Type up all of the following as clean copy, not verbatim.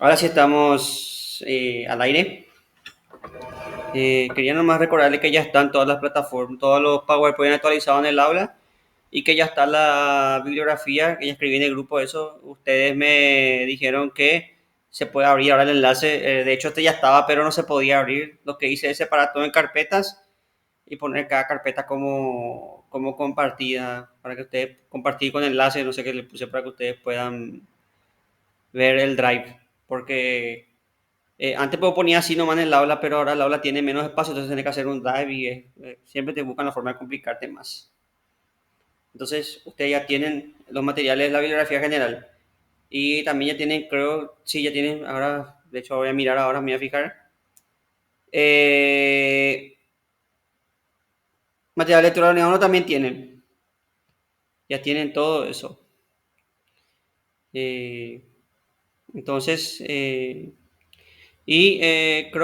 Ahora sí estamos al aire. Quería nomás recordarle que ya están todas las plataformas, todos los PowerPoint actualizados en el aula y que ya está la bibliografía que ya escribí en el grupo. Eso, ustedes me dijeron que se puede abrir ahora el enlace. De hecho, este ya estaba, pero no se podía abrir. Lo que hice es separar todo en carpetas y poner cada carpeta como compartida para que ustedes compartir con enlace, no sé qué le puse para que ustedes puedan ver el drive. Porque antes pues ponía así nomás en el aula, pero ahora el aula tiene menos espacio, entonces tienes que hacer un drive y siempre te buscan la forma de complicarte más. Entonces, ustedes ya tienen los materiales de la bibliografía general. Y también ya tienen, creo, sí, ya tienen, ahora, de hecho voy a mirar ahora, me voy a fijar. Eh, material electrónico uno también tienen, ya tienen todo eso. Eh, entonces, creo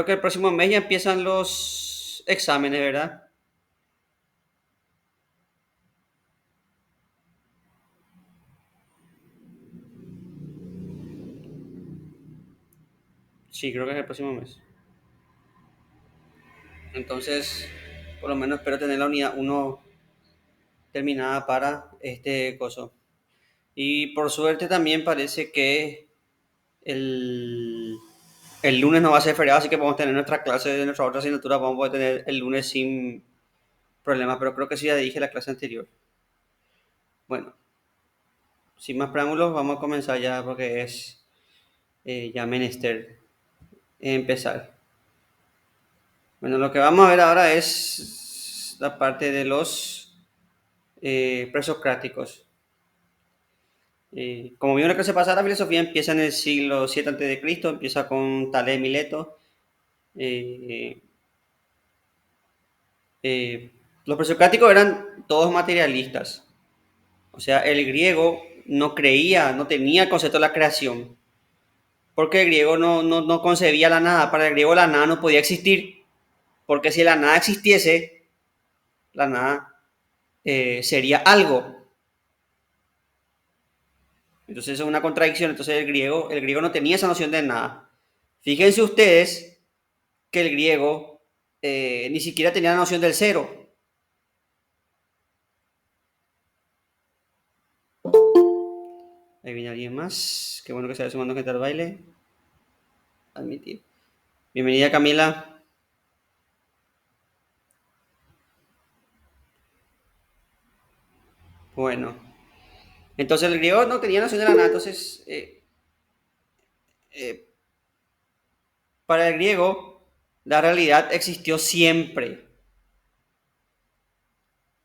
que el próximo mes ya empiezan los exámenes, ¿verdad? Sí, creo que es el próximo mes. Entonces, por lo menos espero tener la unidad uno terminada para este coso. Y por suerte también parece que el, el lunes no va a ser feriado, así que podemos tener nuestra clase de nuestra otra asignatura, vamos a poder tener el lunes sin problema, pero creo que sí ya dije la clase anterior. Bueno, sin más preámbulos, vamos a comenzar ya porque es ya menester empezar. Bueno, lo que vamos a ver ahora es la parte de los presocráticos. Como vimos en la clase pasada, la filosofía empieza en el siglo 7 a.C., empieza con Tales de Mileto. Eh, los presocráticos eran todos materialistas. O sea, el griego no creía, no tenía el concepto de la creación, porque el griego no concebía la nada. Para el griego la nada no podía existir, porque si la nada existiese, la nada sería algo. Entonces eso es una contradicción. Entonces el griego no tenía esa noción de nada. Fíjense ustedes que el griego ni siquiera tenía la noción del cero. Ahí viene alguien más. Qué bueno que se vaya sumando gente al baile. Admitir. Bienvenida, Camila. Bueno, entonces el griego no tenía noción de la nada. Entonces, eh, para el griego, la realidad existió siempre.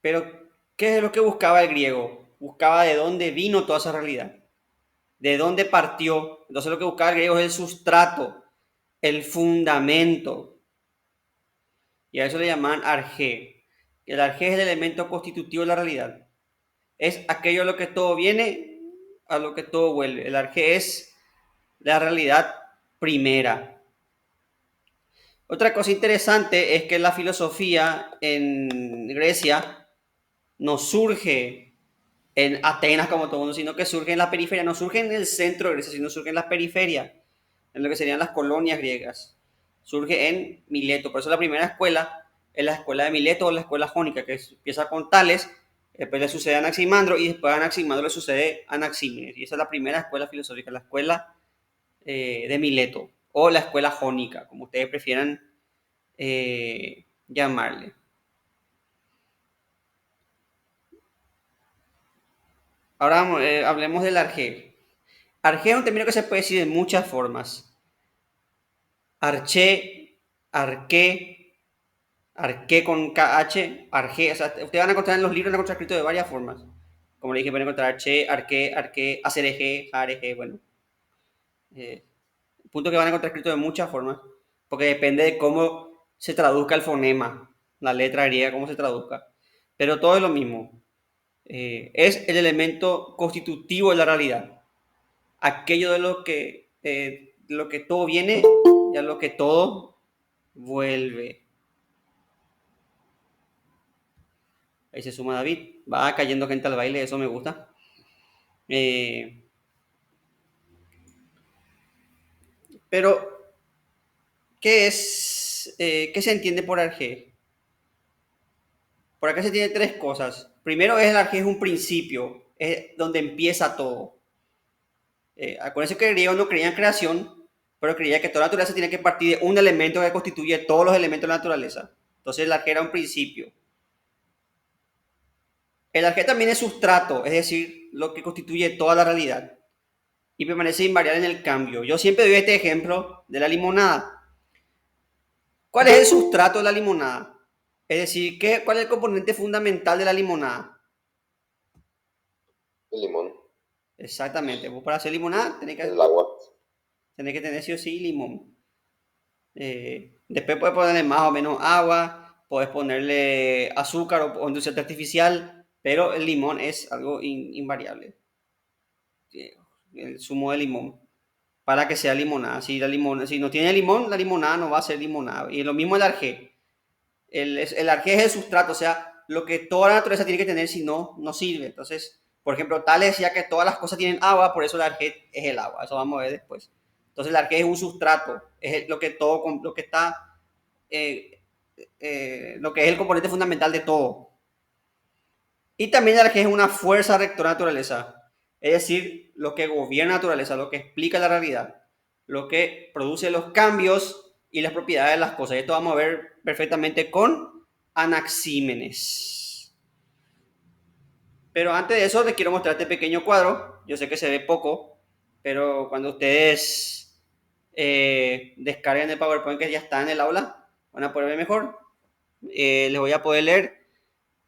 Pero, ¿qué es lo que buscaba el griego? Buscaba de dónde vino toda esa realidad. De dónde partió. Entonces, lo que buscaba el griego es el sustrato, el fundamento. Y a eso le llaman arjé. El arjé es el elemento constitutivo de la realidad. Es aquello a lo que todo viene, a lo que todo vuelve. El arjé es la realidad primera. Otra cosa interesante es que la filosofía en Grecia no surge en Atenas como todo mundo, sino que surge en la periferia, no surge en el centro de Grecia, sino surge en la periferia, en lo que serían las colonias griegas. Surge en Mileto, por eso la primera escuela es la escuela de Mileto o la escuela jónica, que empieza con Tales, después le sucede a Anaximandro y después a Anaximandro le sucede a Anaxímenes. Y esa es la primera escuela filosófica, la escuela de Mileto o la escuela jónica, como ustedes prefieran llamarle. Ahora hablemos del arjé. Arjé es un término que se puede decir de muchas formas. Arché, arqué, arqué con KH, arjé. O sea, ustedes van a encontrar en los libros, van a encontrar escrito de varias formas. Como le dije, van a encontrar arché, arqué, arqué, acereje, jareje, bueno. Eh, punto que van a encontrar escrito de muchas formas, porque depende de cómo se traduzca el fonema, la letra griega, cómo se traduzca. Pero todo es lo mismo. Es el elemento constitutivo de la realidad. Aquello de lo que todo viene y a lo que todo vuelve. Ahí se suma David. Va cayendo gente al baile, eso me gusta. Eh, Pero, ¿qué se entiende por arjé? Por acá se tiene tres cosas. Primero es el arjé es un principio, es donde empieza todo. Acuérdense que el griego no creía en creación, pero creía que toda naturaleza tiene que partir de un elemento que constituye todos los elementos de la naturaleza. Entonces el arjé era un principio. El arjé también es sustrato, es decir, lo que constituye toda la realidad y permanece invariable en el cambio. Yo siempre doy este ejemplo de la limonada. ¿Cuál es el sustrato de la limonada? Es decir, ¿cuál es el componente fundamental de la limonada? El limón, Exactamente. Vos para hacer limonada el agua. tenés que tener sí o sí limón. Después puedes ponerle más o menos agua, puedes ponerle azúcar o endulzante artificial, pero el limón es algo invariable. El zumo de limón para que sea limonada. Si no tiene limón, la limonada no va a ser limonada. Y lo mismo el arjé. El arjé es el sustrato, o sea, lo que toda la naturaleza tiene que tener, si no, no sirve. Entonces, por ejemplo, Tales decía que todas las cosas tienen agua, por eso el arjé es el agua. Eso vamos a ver después. Entonces, el arjé es un sustrato, es lo que está, lo que es el componente fundamental de todo. Y también el arjé es una fuerza rectora de la naturaleza, es decir, lo que gobierna la naturaleza, lo que explica la realidad, lo que produce los cambios y las propiedades de las cosas. Y esto vamos a ver perfectamente con Anaxímenes. Pero antes de eso les quiero mostrar este pequeño cuadro. Yo sé que se ve poco, pero cuando ustedes descarguen el PowerPoint que ya está en el aula, van a poder ver mejor. Les voy a poder leer.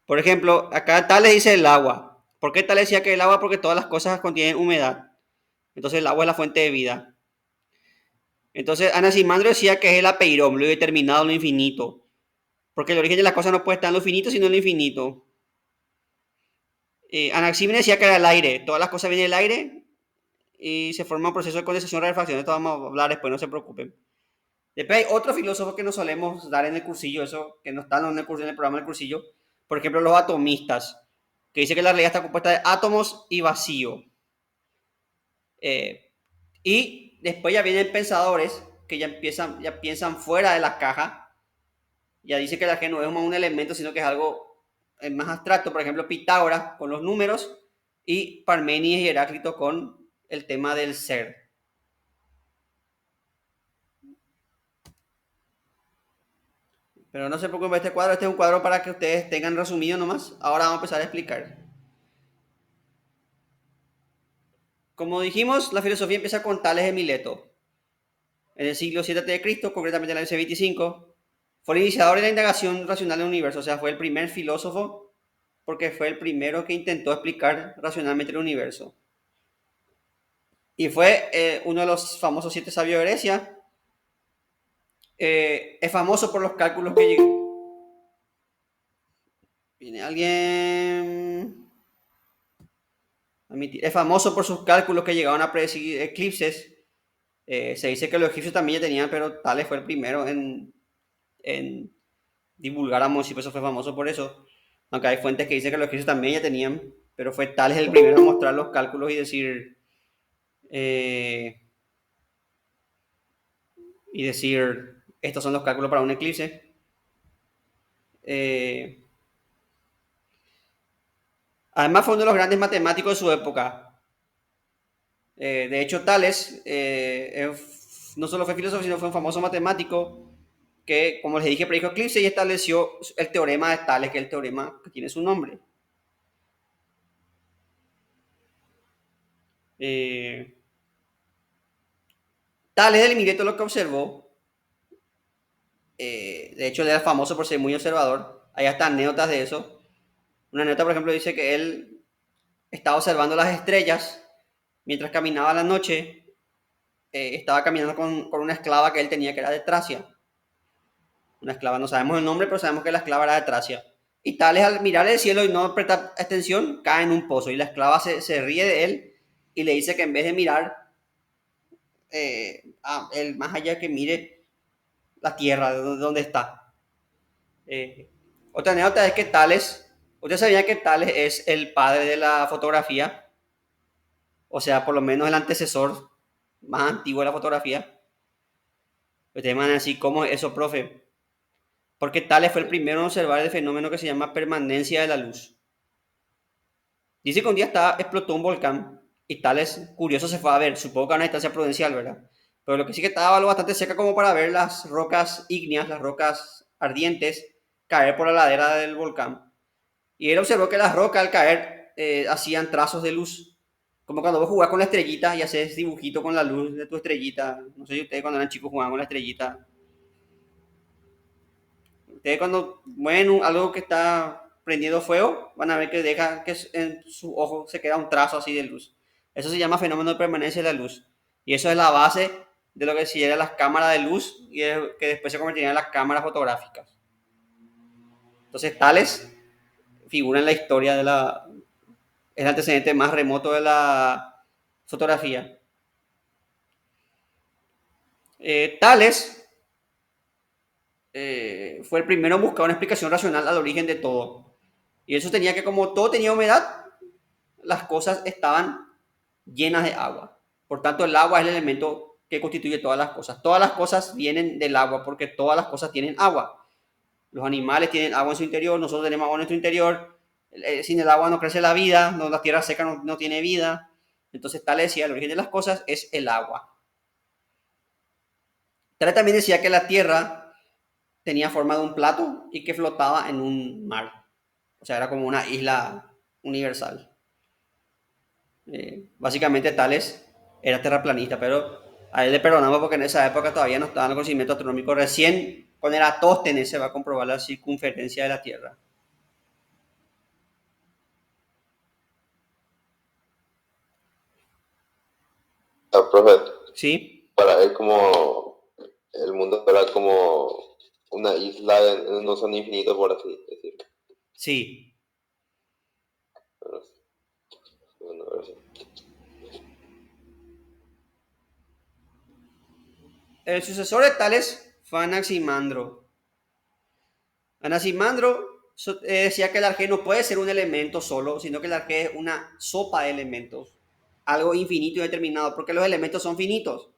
Por ejemplo, acá Tales dice el agua. ¿Por qué Tales decía que el agua? Porque todas las cosas contienen humedad. Entonces el agua es la fuente de vida. Entonces Anaximandro decía que es el apeirom, lo determinado, lo infinito. Porque el origen de las cosas no puede estar en lo finito, sino en lo infinito. Anaxímenes decía que era el aire. Todas las cosas vienen del aire y se forma un proceso de condensación y rarefacción. Esto vamos a hablar después, no se preocupen. Después hay otro filósofo que no solemos dar en el cursillo, eso que no están en el programa del cursillo. Por ejemplo, los atomistas, que dice que la realidad está compuesta de átomos y vacío. Y después ya vienen pensadores que ya piensan fuera de la caja. Ya dice que la que no es un elemento, sino que es algo más abstracto. Por ejemplo, Pitágoras con los números y Parménides y Heráclito con el tema del ser. Pero no se preocupen este cuadro. Este es un cuadro para que ustedes tengan resumido nomás. Ahora vamos a empezar a explicar. Como dijimos, la filosofía empieza con Tales de Mileto. En el siglo 7 a.C., concretamente en el C25, fue el iniciador de la indagación racional del universo. O sea, fue el primer filósofo porque fue el primero que intentó explicar racionalmente el universo. Y fue uno de los famosos siete sabios de Grecia. Es famoso por los cálculos que llegó. ¿Viene alguien? Es famoso por sus cálculos que llegaron a predecir eclipses. Se dice que los egipcios también ya tenían, pero Tales fue el primero en divulgar a Monsi, eso fue famoso por eso. Aunque hay fuentes que dicen que los egipcios también ya tenían, pero fue Tales el primero en mostrar los cálculos eh, y decir, estos son los cálculos para un eclipse. Además fue uno de los grandes matemáticos de su época. De hecho, Tales no solo fue filósofo, sino fue un famoso matemático que, como les dije, predijo eclipse y estableció el teorema de Tales, que es el teorema que tiene su nombre. Tales del Mileto lo que observó, de hecho él era famoso por ser muy observador, hay hasta anécdotas de eso. Una anécdota, por ejemplo, dice que él estaba observando las estrellas mientras caminaba la noche, estaba caminando con una esclava que él tenía que era de Tracia. Una esclava, no sabemos el nombre, pero sabemos que la esclava era de Tracia. Y Tales al mirar el cielo y no prestar atención, cae en un pozo y la esclava se ríe de él y le dice que en vez de mirar el más allá, que mire la tierra, de donde está. Eh, Otra anécdota es que Tales, usted sabía que Tales es el padre de la fotografía, o sea, por lo menos el antecesor más antiguo de la fotografía. Ustedes me van a decir, ¿cómo es eso, profe? Porque Tales fue el primero en observar el fenómeno que se llama permanencia de la luz. Dice que un día explotó un volcán y Tales, curioso, se fue a ver, supongo que a una distancia prudencial, ¿verdad? Pero lo que sí que estaba lo bastante cerca como para ver las rocas ígneas, las rocas ardientes, caer por la ladera del volcán. Y él observó que las rocas al caer hacían trazos de luz. Como cuando vos jugás con la estrellita y haces dibujito con la luz de tu estrellita. No sé si ustedes cuando eran chicos jugaban con la estrellita. Ustedes cuando mueven algo que está prendiendo fuego, van a ver que deja que en su ojo se queda un trazo así de luz. Eso se llama fenómeno de permanencia de la luz. Y eso es la base de lo que se llama las cámaras de luz y que después se convertirían en las cámaras fotográficas. Entonces, tales figuran en la historia de el antecedente más remoto de la fotografía. Tales fue el primero en buscar una explicación racional al origen de todo. Y eso tenía que, como todo tenía humedad, las cosas estaban llenas de agua. Por tanto, el agua es el elemento que constituye todas las cosas. Todas las cosas vienen del agua porque todas las cosas tienen agua. Los animales tienen agua en su interior, nosotros tenemos agua en nuestro interior. Sin el agua no crece la vida, no, la tierra seca no tiene vida. Entonces, tal decía, el origen de las cosas es el agua. Tal también decía que la tierra tenía forma de un plato y que flotaba en un mar. O sea, era como una isla universal. Básicamente Tales era terraplanista, pero a él le perdonamos porque en esa época todavía no estaba en el conocimiento astronómico. Recién con Eratóstenes se va a comprobar la circunferencia de la Tierra. Profe, ¿Sí? para él como el mundo era como una isla en un océano infinito, por así decirlo. Sí. Bueno, bueno, gracias. El sucesor de Tales fue Anaximandro. Anaximandro decía que el arjé no puede ser un elemento solo, sino que el arjé es una sopa de elementos, algo infinito y determinado, porque los elementos son finitos.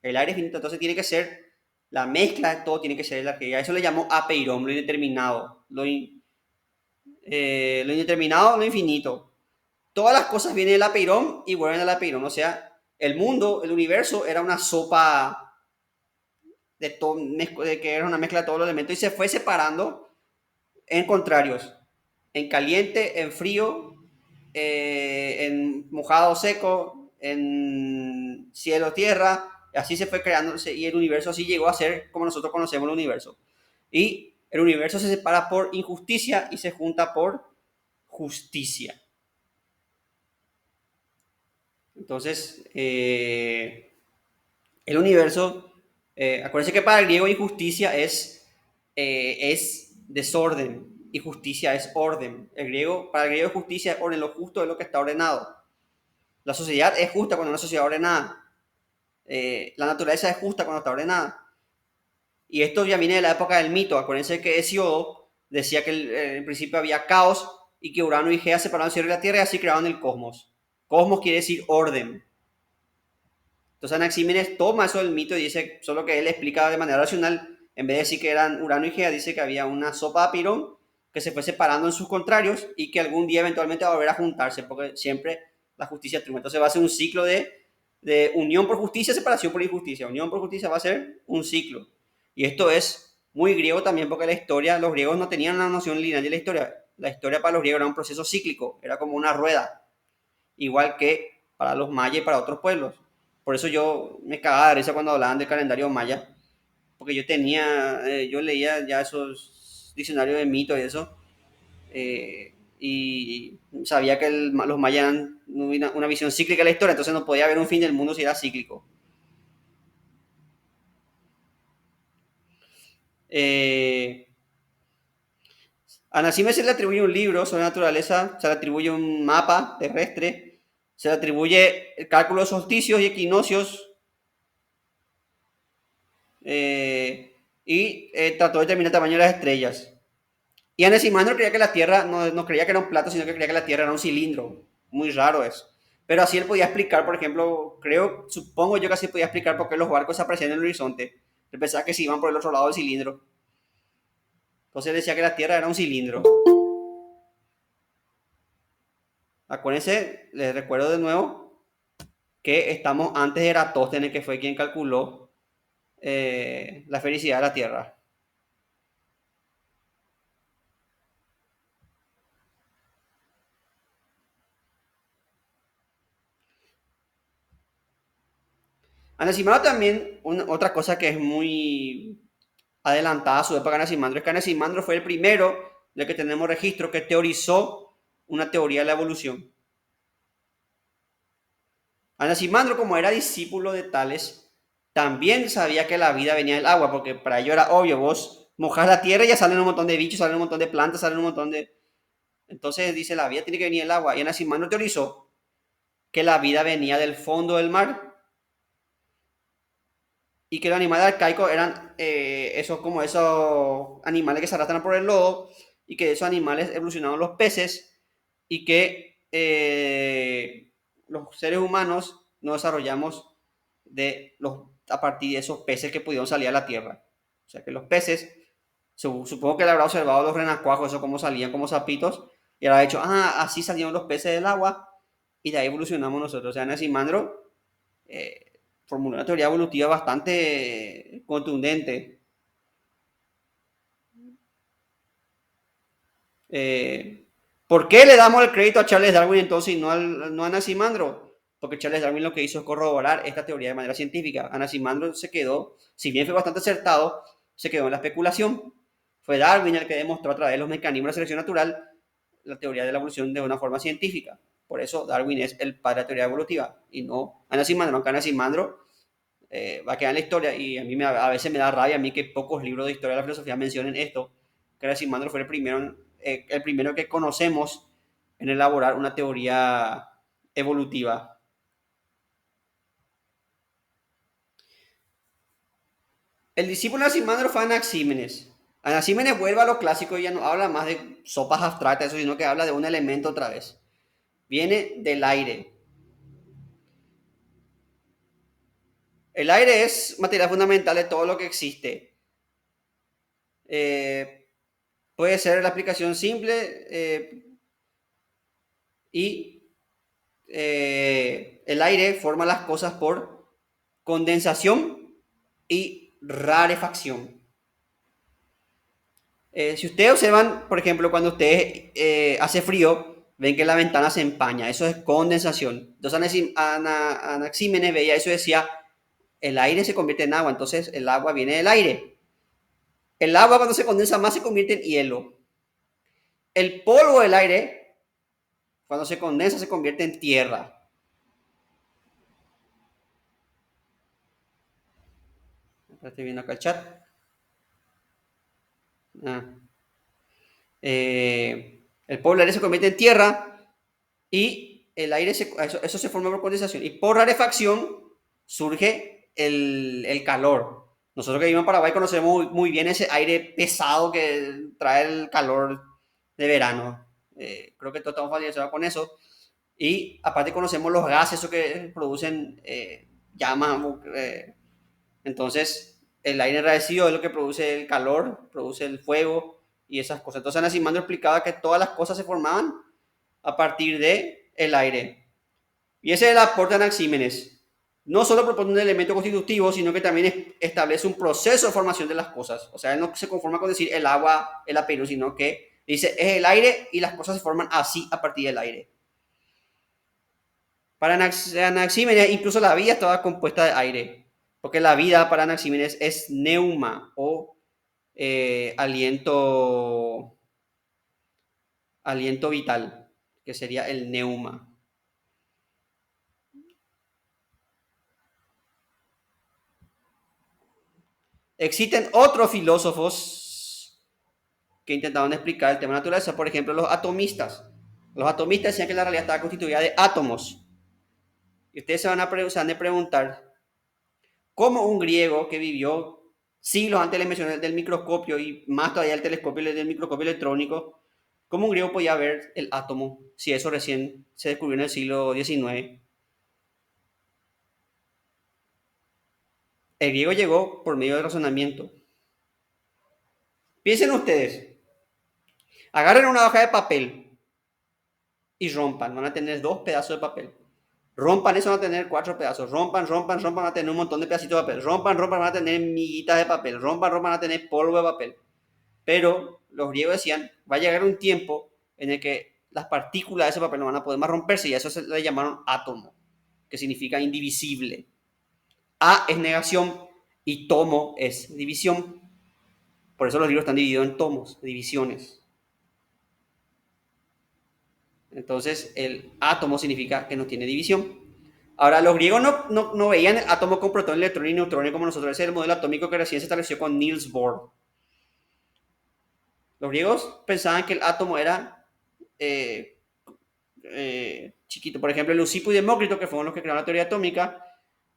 El aire es finito, entonces tiene que ser la mezcla de todo, tiene que ser el arjé. A eso le llamó apeiron, lo indeterminado. Lo indeterminado, lo infinito. Todas las cosas vienen del apeiron y vuelven al apeiron. O sea, el mundo, el universo, era una sopa de, todo, de que era una mezcla de todos los elementos y se fue separando en contrarios, en caliente, en frío, en mojado, seco, en cielo, tierra, así se fue creándose y el universo así llegó a ser como nosotros conocemos el universo. Y el universo se separa por injusticia y se junta por justicia. Entonces, el universo, acuérdense que para el griego injusticia es desorden y justicia es orden. Para el griego justicia es orden, lo justo es lo que está ordenado. La sociedad es justa cuando es una sociedad ordenada. La naturaleza es justa cuando está ordenada. Y esto ya viene de la época del mito. Acuérdense que Hesiodo decía que en principio había caos y que Urano y Gea separaron el cielo y la tierra y así crearon el cosmos. Cosmos quiere decir orden. Entonces Anaxímenes toma eso del mito y dice, solo que él explica de manera racional, en vez de decir que eran Urano y Gea, dice que había una sopa de Pirón que se fue separando en sus contrarios y que algún día eventualmente va a volver a juntarse, porque siempre la justicia triunfa. Entonces va a ser un ciclo de unión por justicia, separación por injusticia. Unión por justicia va a ser un ciclo. Y esto es muy griego también, porque la historia, los griegos no tenían una noción lineal de la historia. La historia para los griegos era un proceso cíclico, era como una rueda, igual que para los mayas y para otros pueblos. Por eso yo me cagaba de risa cuando hablaban del calendario maya, porque yo leía ya esos diccionarios de mitos y eso, y sabía que los mayas eran una visión cíclica de la historia, entonces no podía haber un fin del mundo si era cíclico. Eh, a Nasime se le atribuye un libro sobre naturaleza, se le atribuye un mapa terrestre, se le atribuye el cálculo de solsticios y equinoccios, y trató de determinar el tamaño de las estrellas. Y Anaximandro creía que la Tierra no creía que era un plato, sino que creía que la Tierra era un cilindro. Muy raro eso. Pero así él podía explicar, por ejemplo, supongo yo que así podía explicar por qué los barcos aparecían en el horizonte. Él pensaba que se iban por el otro lado del cilindro. Entonces él decía que la Tierra era un cilindro. Acuérdense, les recuerdo de nuevo que estamos antes de Eratóstenes, que fue quien calculó la esfericidad de la Tierra. Anaximandro también, otra cosa que es muy adelantada a su época Anaximandro, es que Anaximandro fue el primero del que tenemos registro que teorizó una teoría de la evolución. Anaximandro, como era discípulo de Tales, también sabía que la vida venía del agua, porque para ello era obvio, vos mojás la tierra y ya salen un montón de bichos, salen un montón de plantas, salen un montón de... Entonces dice, la vida tiene que venir del agua. Y Anaximandro teorizó que la vida venía del fondo del mar y que los animales arcaicos eran esos como esos animales que se arrastran por el lodo y que de esos animales evolucionaron los peces y que los seres humanos nos desarrollamos a partir de esos peces que pudieron salir a la tierra. O sea que los peces, supongo que él habrá observado los renacuajos, eso cómo salían como sapitos, y habrá dicho, así salieron los peces del agua y de ahí evolucionamos nosotros. O sea, Anaximandro formuló una teoría evolutiva bastante contundente. Eh, ¿Por qué le damos el crédito a Charles Darwin entonces y no a Anaximandro? Porque Charles Darwin lo que hizo es corroborar esta teoría de manera científica. Anaximandro se quedó, si bien fue bastante acertado, se quedó en la especulación. Fue Darwin el que demostró a través de los mecanismos de selección natural la teoría de la evolución de una forma científica. Por eso Darwin es el padre de la teoría evolutiva y no Anaximandro. Aunque Anaximandro va a quedar en la historia y a mí a veces me da rabia a mí que pocos libros de historia de la filosofía mencionen esto, que Anaximandro fue el primero que conocemos en elaborar una teoría evolutiva. El discípulo de Anaximandro fue Anaxímenes. Anaxímenes vuelve a lo clásico y ya no habla más de sopas abstractas, eso, sino que habla de un elemento otra vez. Viene del aire. El aire es material fundamental de todo lo que existe. Eh, Puede ser la aplicación simple y el aire forma las cosas por condensación y rarefacción. Si ustedes observan, por ejemplo, cuando ustedes hace frío, ven que la ventana se empaña, eso es condensación. Entonces Anaxímenes veía eso y decía, el aire se convierte en agua, entonces el agua viene del aire. El agua cuando se condensa más se convierte en hielo. El polvo del aire, cuando se condensa, se convierte en tierra. Estoy viendo acá el chat. Ah. El polvo del aire se convierte en tierra y el aire, eso se forma por condensación. Y por rarefacción surge el calor. Nosotros que vivimos en Paraguay conocemos muy bien ese aire pesado que trae el calor de verano. Creo que todos estamos familiarizados con eso. Y aparte conocemos los gases eso que producen llamas. Entonces, el aire enrarecido es lo que produce el calor, produce el fuego y esas cosas. Entonces, Anaximandro explicaba que todas las cosas se formaban a partir de el aire. Y ese es el aporte de Anaxímenes. No solo propone un elemento constitutivo, sino que también establece un proceso de formación de las cosas. O sea, él no se conforma con decir el agua, el apero, sino que dice es el aire y las cosas se forman así a partir del aire. Para Anaxímenes, incluso la vida estaba compuesta de aire, porque la vida para Anaxímenes es neuma o aliento vital, que sería el neuma. Existen otros filósofos que intentaban explicar el tema de la naturaleza, por ejemplo, los atomistas. Los atomistas decían que la realidad estaba constituida de átomos. Y ustedes se van a preguntar, ¿cómo un griego que vivió siglos antes de la invención del microscopio y más todavía el telescopio del microscopio electrónico, cómo un griego podía ver el átomo si eso recién se descubrió en el siglo XIX? El griego llegó por medio del razonamiento. Piensen ustedes, agarren una hoja de papel y rompan. Van a tener 2 pedazos de papel. Rompan eso, van a tener 4 pedazos. Rompan, van a tener un montón de pedacitos de papel. Rompan, van a tener miguitas de papel. Rompan, van a tener polvo de papel. Pero los griegos decían, va a llegar un tiempo en el que las partículas de ese papel no van a poder más romperse y a eso se le llamaron átomo, que significa indivisible. A es negación y tomo es división. Por eso los libros están divididos en tomos, divisiones. Entonces, el átomo significa que no tiene división. Ahora, los griegos no veían el átomo con protón, electrón y neutrón como nosotros. Ese es el modelo atómico que recién se estableció con Niels Bohr. Los griegos pensaban que el átomo era chiquito. Por ejemplo, Leucipo y Demócrito, que fueron los que crearon la teoría atómica,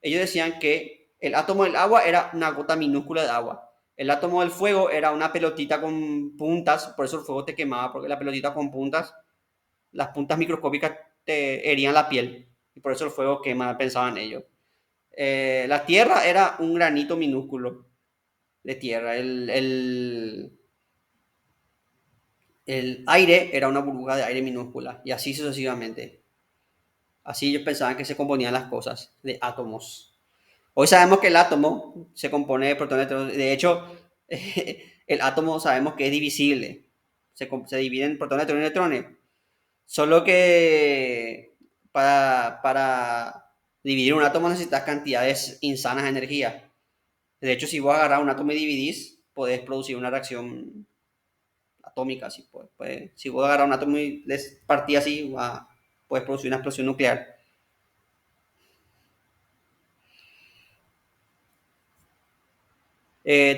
ellos decían que el átomo del agua era una gota minúscula de agua. El átomo del fuego era una pelotita con puntas, por eso el fuego te quemaba, porque la pelotita con puntas, las puntas microscópicas te herían la piel, y por eso el fuego quema, pensaban ellos. La tierra era un granito minúsculo de tierra. El aire era una burbuja de aire minúscula, y así sucesivamente. Así ellos pensaban que se componían las cosas, de átomos. Hoy sabemos que el átomo se compone de protones. De hecho, el átomo sabemos que es divisible. Se divide en protones, neutrones y electrones. Solo que para dividir un átomo necesitas cantidades insanas de energía. De hecho, si vos agarrás un átomo y dividís, podés producir una reacción atómica. Si vos agarrás un átomo y les partís así, puedes producir una explosión nuclear.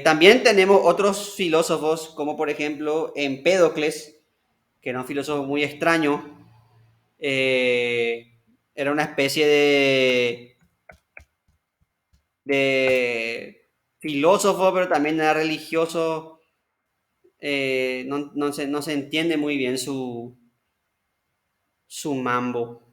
También tenemos otros filósofos, como por ejemplo Empédocles, que era un filósofo muy extraño. Era una especie de filósofo, pero también era religioso. No se entiende muy bien su mambo.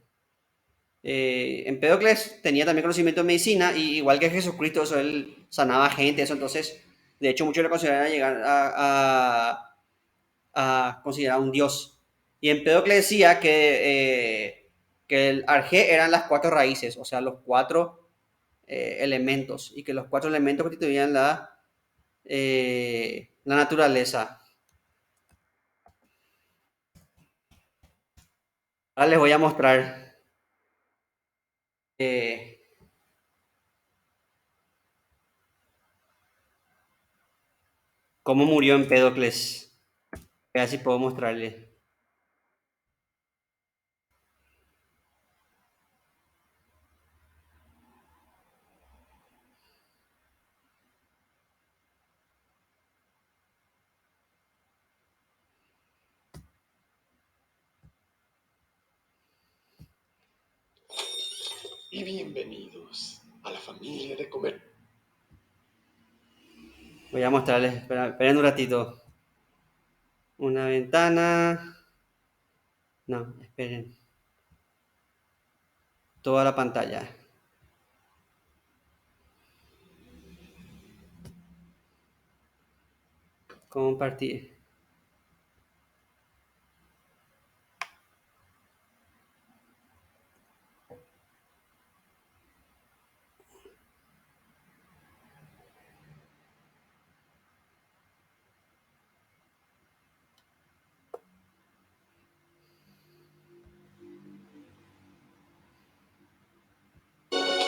Empédocles tenía también conocimiento de medicina, y igual que Jesucristo, eso, él sanaba gente, eso. Entonces, de hecho, muchos le consideraban llegar a considerar un dios. Y Empédocles decía que el arjé eran las 4 raíces, o sea, los 4 elementos, y que los 4 elementos constituían la naturaleza. Ahora les voy a mostrar eh, cómo murió Empédocles. A ver si puedo mostrarles. Y bienvenidos a la familia de comer. Voy a mostrarles, esperen un ratito. Una ventana. No, esperen. Toda la pantalla. Compartir.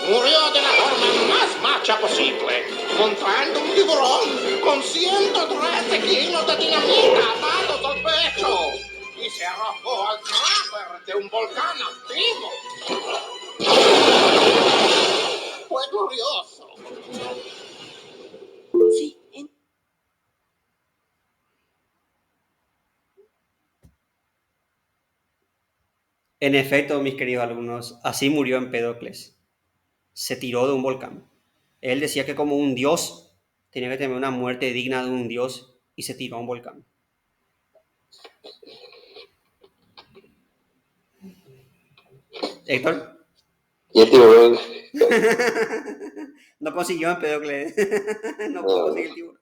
Murió de la forma más macha posible, montando un tiburón con 113 kilos de dinamita atados al pecho, y se arrojó al cráter de un volcán activo. Fue glorioso. Sí, En efecto, mis queridos alumnos, así murió Empédocles. Se tiró de un volcán. Él decía que como un dios tenía que tener una muerte digna de un dios y se tiró a un volcán. Héctor. Y el tiburón, No consiguió Empédocles. No pudo No, conseguir el tiburón.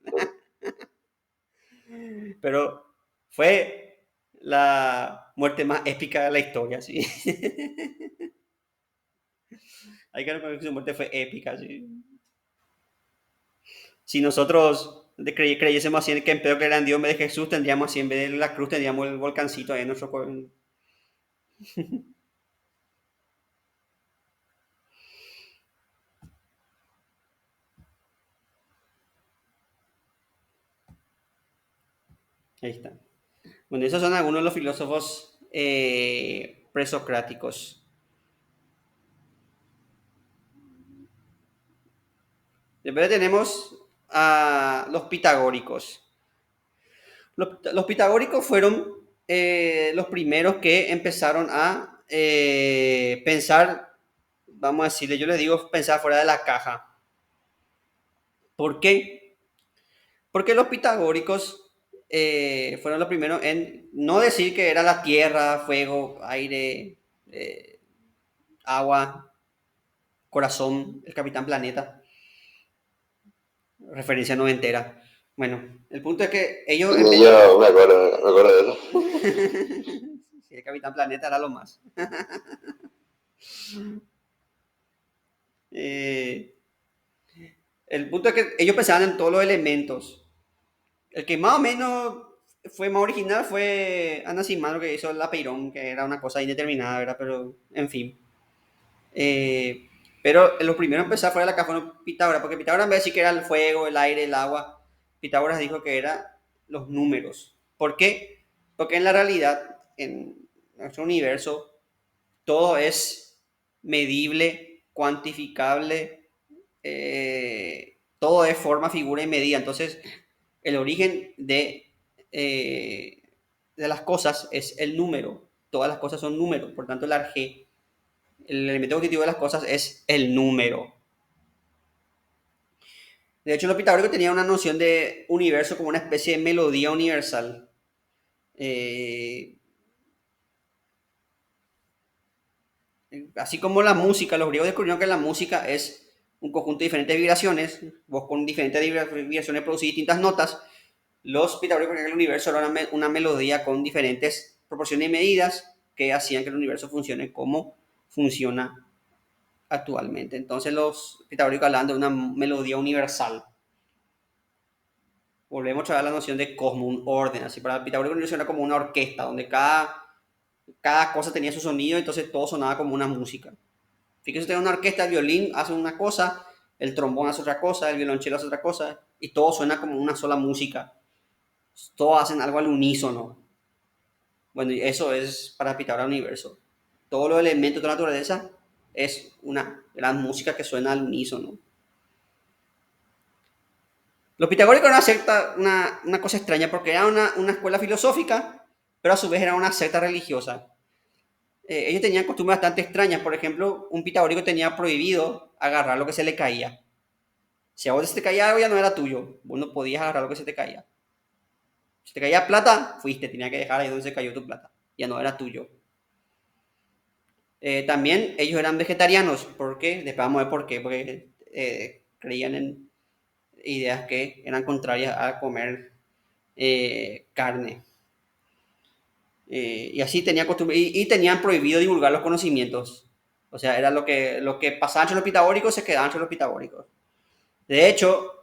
Pero fue la muerte más épica de la historia, sí. Hay que reconocer que su muerte fue épica, sí. Si nosotros creyésemos así en que Empédocles era en Dios en vez de Jesús, tendríamos así en vez de la cruz, tendríamos el volcancito ahí en nuestro cuerpo. Ahí está. Bueno, esos son algunos de los filósofos presocráticos. Después tenemos a los pitagóricos. Los pitagóricos fueron los primeros que empezaron a pensar, vamos a decirle, yo les digo pensar fuera de la caja. ¿Por qué? Porque los pitagóricos fueron los primeros en no decir que era la tierra, fuego, aire, agua, corazón, el capitán planeta, referencia noventera. Bueno, el punto es que ellos sí, yo me acuerdo de eso. Sí, el capitán planeta era lo más. Eh, el punto es que ellos pensaban en todos los elementos. El que más o menos fue más original fue Anaximandro, que hizo la Peirón, que era una cosa indeterminada, ¿verdad? Pero, en fin. Eh, pero los primeros en empezar fuera de la caja fueron Pitágoras, porque Pitágoras en vez de decir que era el fuego, el aire, el agua, Pitágoras dijo que eran los números. ¿Por qué? Porque en la realidad, en nuestro universo, todo es medible, cuantificable, todo es forma, figura y medida. Entonces, el origen de las cosas es el número. Todas las cosas son números. Por tanto, el arjé, el elemento constitutivo de las cosas es el número. De hecho, los pitagóricos tenían una noción de universo como una especie de melodía universal. Eh, Así como la música, los griegos descubrieron que la música es un conjunto de diferentes vibraciones, vos con diferentes vibraciones producís distintas notas. Los pitagóricos creían que el universo era una melodía con diferentes proporciones y medidas que hacían que el universo funcione como funciona actualmente. Entonces los pitagóricos hablaban de una melodía universal. Volvemos a ver la noción de cosmos, un orden. Así para el pitagórico el universo era como una orquesta donde cada cosa tenía su sonido, entonces todo sonaba como una música. Fíjense, tiene una orquesta, el violín hace una cosa, el trombón hace otra cosa, el violonchelo hace otra cosa, y todo suena como una sola música. Todos hacen algo al unísono. Bueno, y eso es para Pitágoras el universo. Todos los elementos de la naturaleza es una gran música que suena al unísono. Los pitagóricos eran una cosa extraña porque era una escuela filosófica, pero a su vez era una secta religiosa. Ellos tenían costumbres bastante extrañas. Por ejemplo, un pitagórico tenía prohibido agarrar lo que se le caía. Si a vos se te caía algo ya no era tuyo. Vos no podías agarrar lo que se te caía. Si te caía plata, fuiste, tenía que dejar ahí donde se cayó tu plata. Ya no era tuyo. También ellos eran vegetarianos. ¿Por qué? Después vamos a ver por qué. Porque creían en ideas que eran contrarias a comer carne. Y así tenía costumbre. Y tenían prohibido divulgar los conocimientos. O sea, era lo que pasaba entre los pitagóricos se quedaba entre los pitagóricos. De hecho,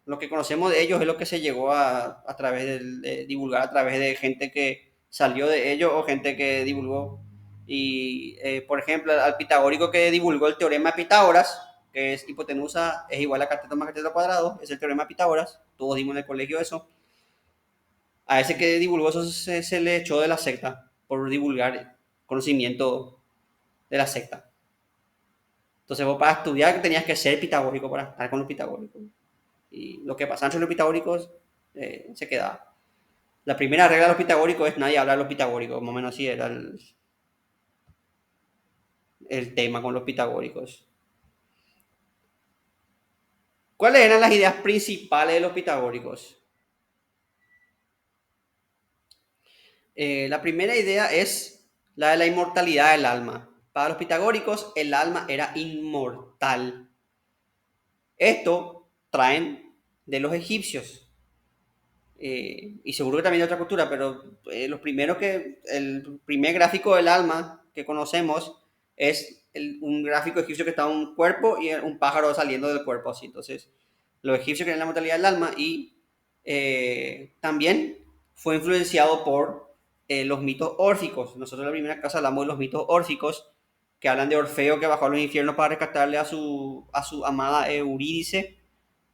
lo que conocemos de ellos es lo que se llegó a través de divulgar, a través de gente que salió de ellos o gente que divulgó. Y, por ejemplo, al pitagórico que divulgó el teorema de Pitágoras, que es hipotenusa es igual a cateto más cateto cuadrado, es el teorema de Pitágoras, todos dimos en el colegio eso. A ese que divulgó eso se le echó de la secta por divulgar conocimiento de la secta. Entonces vos para estudiar tenías que ser pitagórico para estar con los pitagóricos. Y lo que pasaba entre los pitagóricos se quedaba. La primera regla de los pitagóricos es nadie habla de los pitagóricos, más o menos así era el tema con los pitagóricos. ¿Cuáles eran las ideas principales de los pitagóricos? La primera idea es la de la inmortalidad del alma. Para los pitagóricos el alma era inmortal. Esto traen de los egipcios. Y seguro que también de otra cultura, pero el primer gráfico del alma que conocemos es un gráfico egipcio que está un cuerpo y un pájaro saliendo del cuerpo, así. Entonces, los egipcios creen la mortalidad del alma y también fue influenciado por los mitos órficos. Nosotros en la primera casa hablamos de los mitos órficos, que hablan de Orfeo que bajó a los infiernos para rescatarle a su amada Eurídice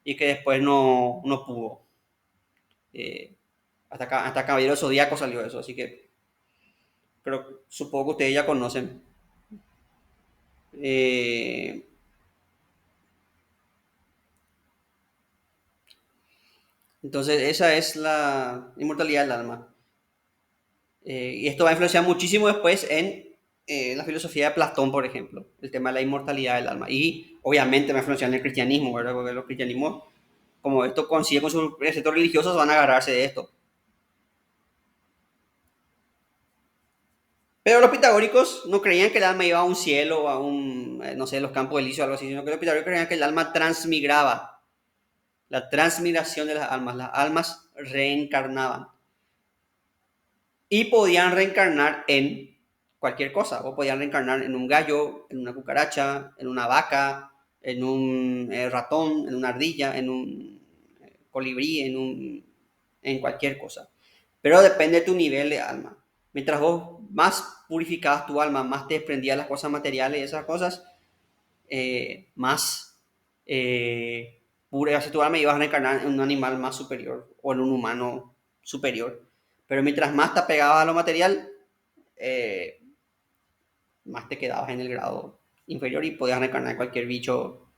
y que después no pudo. Eh, hasta Caballero Zodíaco salió eso, así que pero supongo que ustedes ya conocen. Eh, entonces, esa es la inmortalidad del alma. Y esto va a influenciar muchísimo después en la filosofía de Platón, por ejemplo, el tema de la inmortalidad del alma. Y obviamente va a influenciar en el cristianismo, ¿verdad? Porque los cristianismos, como esto coincide con sus preceptos religiosos, van a agarrarse de esto. Pero los pitagóricos no creían que el alma iba a un cielo o a un, no sé, los campos elíseos o algo así, sino que los pitagóricos creían que el alma transmigraba. La transmigración de las almas reencarnaban. Y podían reencarnar en cualquier cosa, o podían reencarnar en un gallo, en una cucaracha, en una vaca, en un ratón, en una ardilla, en un colibrí, en cualquier cosa. Pero depende de tu nivel de alma. Mientras vos más purificabas tu alma, más te desprendías de las cosas materiales y esas cosas, más pura tu alma ibas a reencarnar en un animal más superior o en un humano superior. Pero mientras más te apegabas a lo material, eh, más te quedabas en el grado inferior y podías reencarnar en cualquier bicho.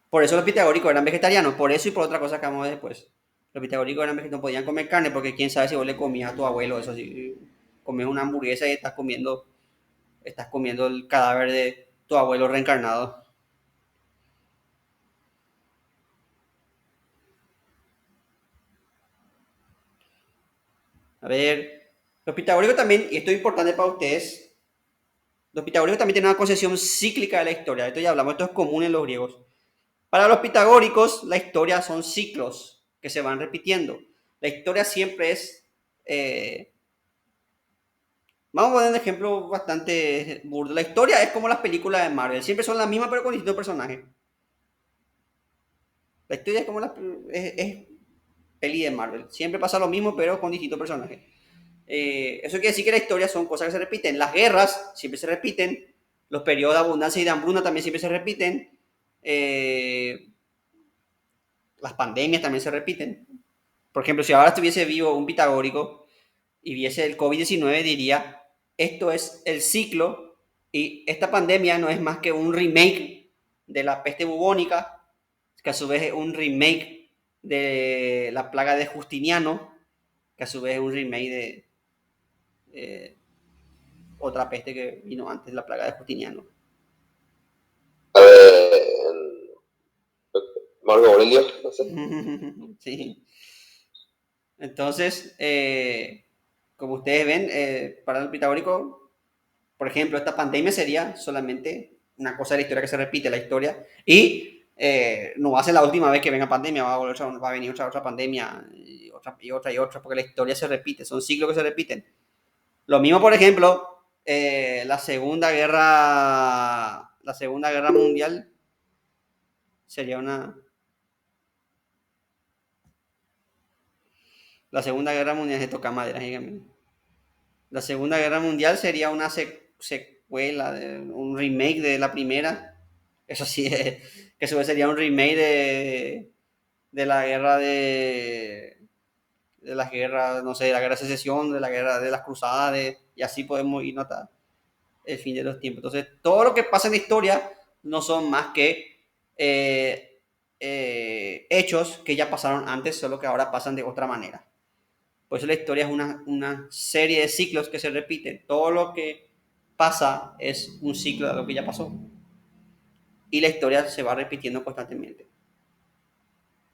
Por eso los pitagóricos eran vegetarianos, por eso y por otra cosa que vamos a ver después. Los pitagóricos eran vegetarianos, no podían comer carne porque quién sabe si vos le comías a tu abuelo, eso si comes una hamburguesa y estás comiendo el cadáver de tu abuelo reencarnado. A ver, los pitagóricos también, y esto es importante para ustedes, los pitagóricos también tienen una concepción cíclica de la historia. De esto ya hablamos, esto es común en los griegos. Para los pitagóricos, la historia son ciclos que se van repitiendo. La historia siempre es... vamos a poner un ejemplo bastante burdo. La historia es como las películas de Marvel. Siempre son las mismas pero con distintos personajes. La historia es como es peli de Marvel. Siempre pasa lo mismo pero con distintos personajes. Eso quiere decir que la historia son cosas que se repiten. Las guerras siempre se repiten. Los periodos de abundancia y de hambruna también siempre se repiten. Las pandemias también se repiten. Por ejemplo, si ahora estuviese vivo un pitagórico y viese el COVID-19, diría, esto es el ciclo y esta pandemia no es más que un remake de la peste bubónica, que a su vez es un remake de la plaga de Justiniano, que a su vez es un remake de otra peste que vino antes, la plaga de Justiniano. A ver, Marco Aurelio, no sé. Sí. Entonces, como ustedes ven, para el pitagórico, por ejemplo, esta pandemia sería solamente una cosa de la historia que se repite, la historia, y no va a ser la última vez que venga pandemia, va a venir otra pandemia y otra, porque la historia se repite, son ciclos que se repiten. Lo mismo, por ejemplo, la Segunda Guerra Mundial sería una... La Segunda Guerra Mundial se toca madera, dígame. La Segunda Guerra Mundial sería una secuela, un remake de la primera. Eso sí, que eso sería un remake de la guerra de las guerras, no sé, de la guerra de secesión, de la guerra de las cruzadas, y así podemos ir notando el fin de los tiempos. Entonces, todo lo que pasa en la historia no son más que hechos que ya pasaron antes, solo que ahora pasan de otra manera. Por eso la historia es una serie de ciclos que se repiten. Todo lo que pasa es un ciclo de lo que ya pasó. Y la historia se va repitiendo constantemente.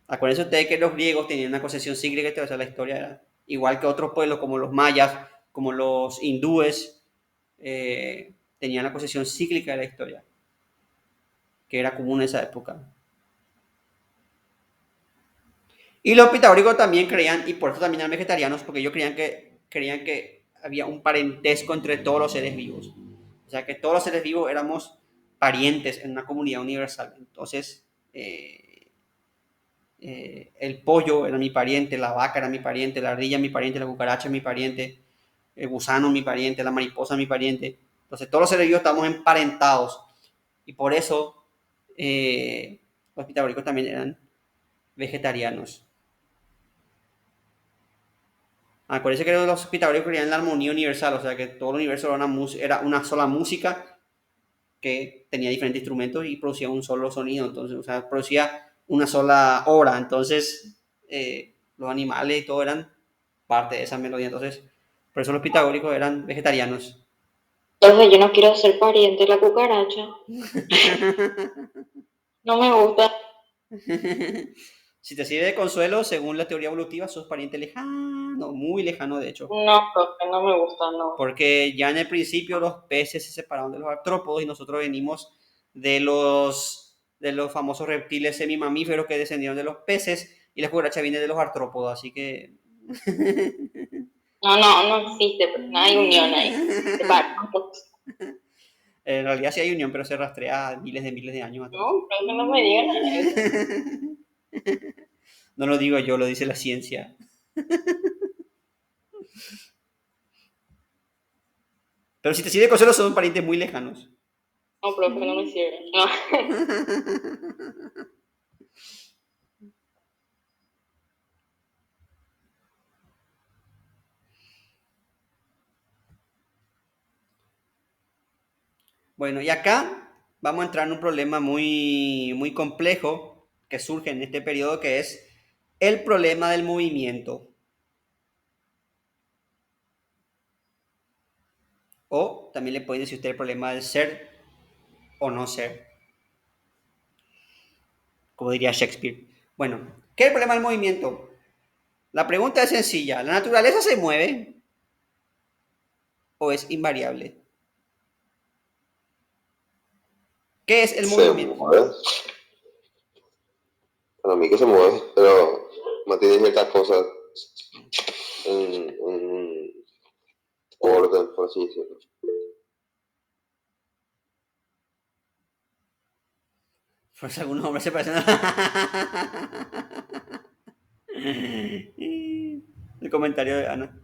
Acuérdense ustedes que los griegos tenían una concepción cíclica, o sea, la historia era igual que otros pueblos como los mayas, como los hindúes, tenían la concepción cíclica de la historia, que era común en esa época. Y los pitagóricos también creían, y por eso también eran vegetarianos, porque ellos creían que había un parentesco entre todos los seres vivos. O sea, que todos los seres vivos éramos parientes en una comunidad universal. Entonces, el pollo era mi pariente, la vaca era mi pariente, la ardilla mi pariente, la cucaracha mi pariente, el gusano mi pariente, la mariposa mi pariente. Entonces, todos los seres vivos estamos emparentados. Y por eso los pitagóricos también eran vegetarianos. Acuérdense que los pitagóricos creían en la armonía universal, o sea que todo el universo era una sola música que tenía diferentes instrumentos y producía un solo sonido, entonces, o sea, producía una sola obra, entonces los animales y todo eran parte de esa melodía, entonces, por eso los pitagóricos eran vegetarianos. Entonces yo no quiero ser pariente de la cucaracha. No me gusta. Si te sirve de consuelo, según la teoría evolutiva, sos pariente lejano, muy lejano de hecho. No, profe, no me gusta, no. Porque ya en el principio los peces se separaron de los artrópodos y nosotros venimos de los famosos reptiles semimamíferos que descendieron de los peces y la cucaracha viene de los artrópodos, así que... No, no, no existe, no hay unión ahí. En realidad sí hay unión, pero se rastrea miles de años atrás. No, profe, no me digan eso. No lo digo yo, lo dice la ciencia. Pero si te sirve de consuelo, son parientes muy lejanos. No, profe, no me sirve. No. Bueno, y acá vamos a entrar en un problema muy, muy complejo que surge en este periodo, que es el problema del movimiento. O también le pueden decir usted el problema del ser o no ser, como diría Shakespeare. Bueno, ¿qué es el problema del movimiento? La pregunta es sencilla. ¿La naturaleza se mueve o es invariable? ¿Qué es el Se movimiento? mueve. Para mí que se mueve, pero mantiene ciertas cosas en un orden, por así decirlo. Pues algunos hombres se parecen el comentario de Ana.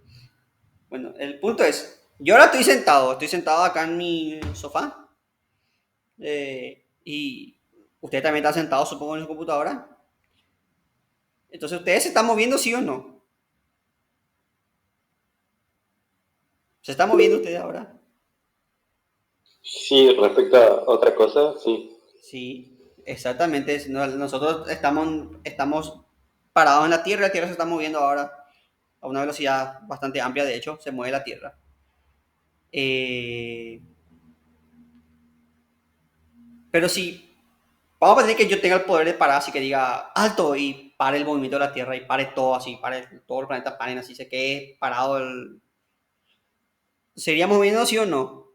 Bueno, el punto es, yo ahora estoy sentado acá en mi sofá y usted también está sentado, supongo, en su computadora. Entonces, ¿ustedes se están moviendo sí o no? ¿Se están moviendo ustedes ahora? Sí, respecto a otra cosa, sí. Sí, exactamente. Nosotros estamos parados en la Tierra se está moviendo ahora a una velocidad bastante amplia, de hecho, se mueve la Tierra. Eh, pero si vamos a decir que yo tenga el poder de parar, así que diga alto y pare el movimiento de la Tierra y pare todo así, pare todo el planeta, paren así, se quede parado el... ¿Seríamos moviendo sí o no?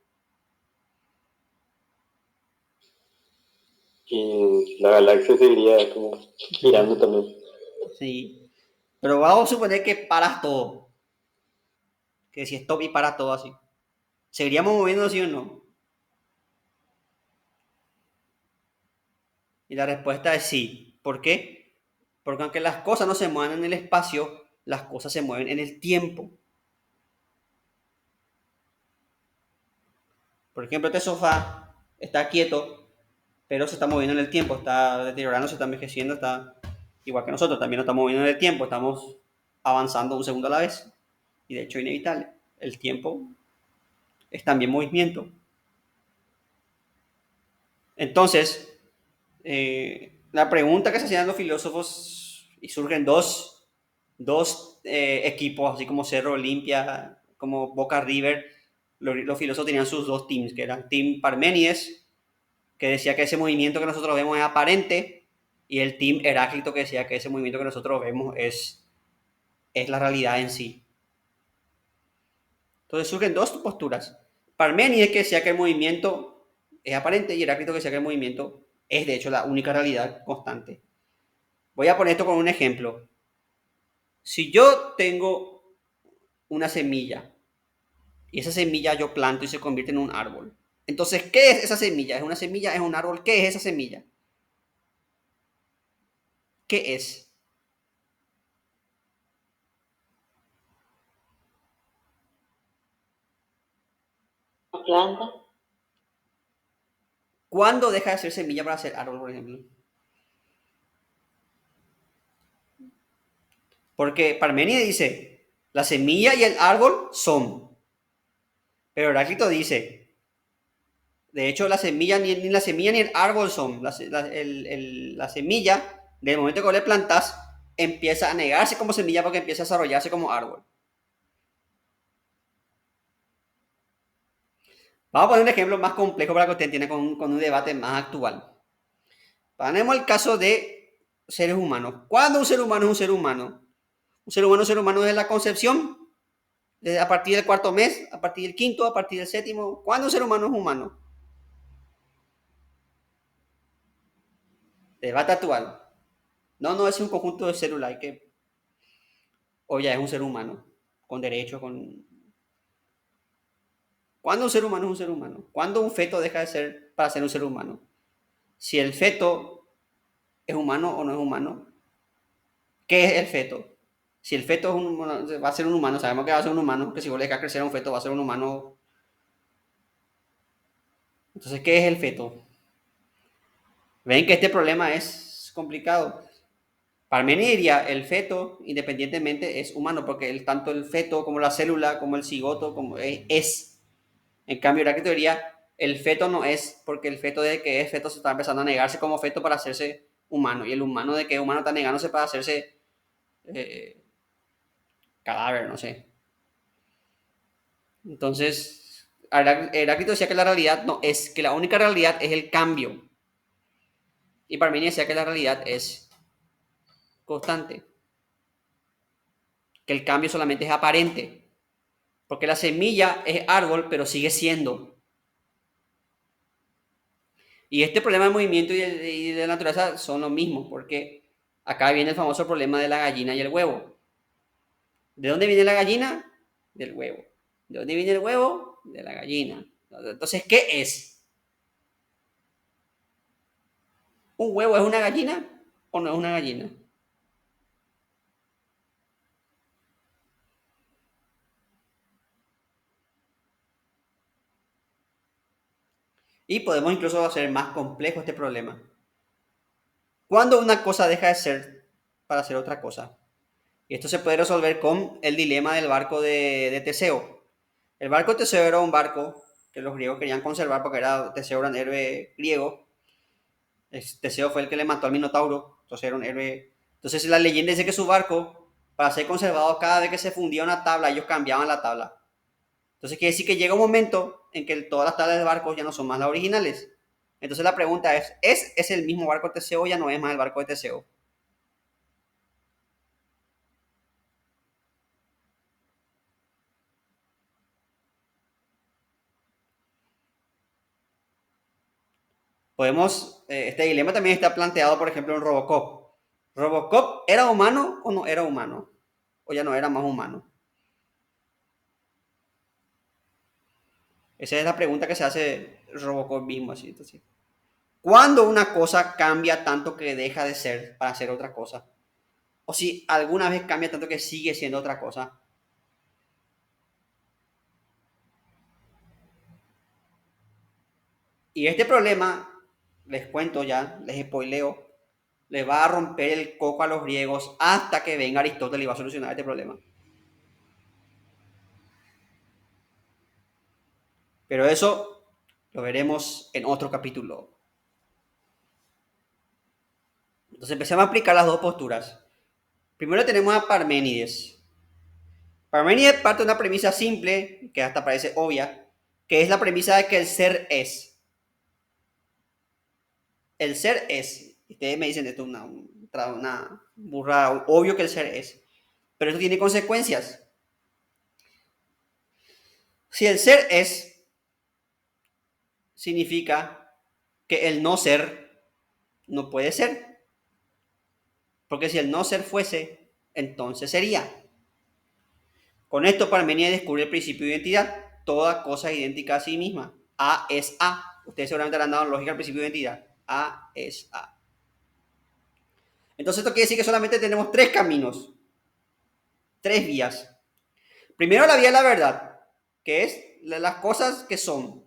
Y la galaxia seguiría como girando también. Sí. Pero vamos a suponer que paras todo. Que si stop y para todo así. ¿Seguiríamos moviendo sí o no? Y la respuesta es sí. ¿Por qué? Porque aunque las cosas no se muevan en el espacio, las cosas se mueven en el tiempo. Por ejemplo, este sofá está quieto, pero se está moviendo en el tiempo, está deteriorando, se está envejeciendo, está igual que nosotros, también nos estamos moviendo en el tiempo, estamos avanzando un segundo a la vez. Y de hecho, inevitable. El tiempo es también movimiento. Entonces, la pregunta que se hacían los filósofos, y surgen dos equipos, así como Cerro Olimpia, como Boca River, los filósofos tenían sus dos teams, que eran Team Parménides, que decía que ese movimiento que nosotros vemos es aparente, y el Team Heráclito, que decía que ese movimiento que nosotros vemos es la realidad en sí. Entonces surgen dos posturas. Parménides, que decía que el movimiento es aparente, y Heráclito, que decía que el movimiento es de hecho la única realidad constante. Voy a poner esto con un ejemplo. Si yo tengo una semilla y esa semilla yo planto y se convierte en un árbol, entonces, ¿qué es esa semilla? ¿Es una semilla? ¿Es un árbol? ¿Qué es esa semilla? ¿Qué es? ¿La planta? ¿Cuándo deja de ser semilla para ser árbol, por ejemplo? Porque Parménides dice, la semilla y el árbol son. Pero Heráclito dice, de hecho, la semilla ni la semilla ni el árbol son. La semilla, del momento que le plantas, empieza a negarse como semilla porque empieza a desarrollarse como árbol. Vamos a poner un ejemplo más complejo para que usted entienda con un debate más actual. Ponemos el caso de seres humanos. ¿Cuándo un ser humano es un ser humano? Un ser humano desde la concepción, a partir del cuarto mes, a partir del quinto, a partir del séptimo. ¿Cuándo un ser humano es humano? Debate actual. No es un conjunto de células o ya es un ser humano, con derechos, con... ¿Cuándo un ser humano es un ser humano? ¿Cuándo un feto deja de ser para ser un ser humano? Si el feto es humano o no es humano, ¿qué es el feto? Si el feto va a ser un humano, sabemos que va a ser un humano, que si vos le dejas crecer a un feto va a ser un humano. Entonces, ¿qué es el feto? Ven que este problema es complicado. Parménides diría, el feto, independientemente, es humano, porque tanto el feto como la célula, como el cigoto, como es. En cambio, Heráclito diría, el feto no es, porque el feto de que es feto se está empezando a negarse como feto para hacerse humano, y el humano de que es humano está negándose para hacerse eh, cadáver, no sé. Entonces, Heráclito decía que la realidad no es, que la única realidad es el cambio. Y Parménides decía que la realidad es constante, que el cambio solamente es aparente, porque la semilla es árbol, pero sigue siendo. Y este problema del movimiento y de la naturaleza son lo mismo, porque acá viene el famoso problema de la gallina y el huevo. ¿De dónde viene la gallina? Del huevo. ¿De dónde viene el huevo? De la gallina. Entonces, ¿qué es? ¿Un huevo es una gallina o no es una gallina? Y podemos incluso hacer más complejo este problema. ¿Cuándo una cosa deja de ser para hacer otra cosa? Y esto se puede resolver con el dilema del barco de Teseo. El barco de Teseo era un barco que los griegos querían conservar porque Teseo era un héroe griego. Teseo fue el que le mató al Minotauro, entonces era un héroe. Entonces la leyenda dice que su barco, para ser conservado, cada vez que se fundía una tabla, ellos cambiaban la tabla. Entonces quiere decir que llega un momento en que todas las tablas del barco ya no son más las originales. Entonces la pregunta es el mismo barco de Teseo o ya no es más el barco de Teseo? Este dilema también está planteado, por ejemplo, en Robocop. ¿Robocop era humano o no era humano? ¿O ya no era más humano? Esa es la pregunta que se hace Robocop mismo. Así, entonces. ¿Cuándo una cosa cambia tanto que deja de ser para ser otra cosa? O si alguna vez cambia tanto que sigue siendo otra cosa. Y este problema, les cuento ya, les spoileo, les va a romper el coco a los griegos hasta que venga Aristóteles y va a solucionar este problema. Pero eso lo veremos en otro capítulo. Entonces empecemos a aplicar las dos posturas. Primero tenemos a Parménides. Parménides parte de una premisa simple, que hasta parece obvia, que es la premisa de que el ser es. El ser es. Ustedes me dicen esto es una burrada, obvio que el ser es. Pero eso tiene consecuencias. Si el ser es, significa que el no ser no puede ser. Porque si el no ser fuese, entonces sería. Con esto Parmenides descubre el principio de identidad. Toda cosa es idéntica a sí misma. A es A. Ustedes seguramente le han dado lógica al principio de identidad. A es A. Entonces esto quiere decir que solamente tenemos tres caminos, tres vías. Primero la vía de la verdad, que es las cosas que son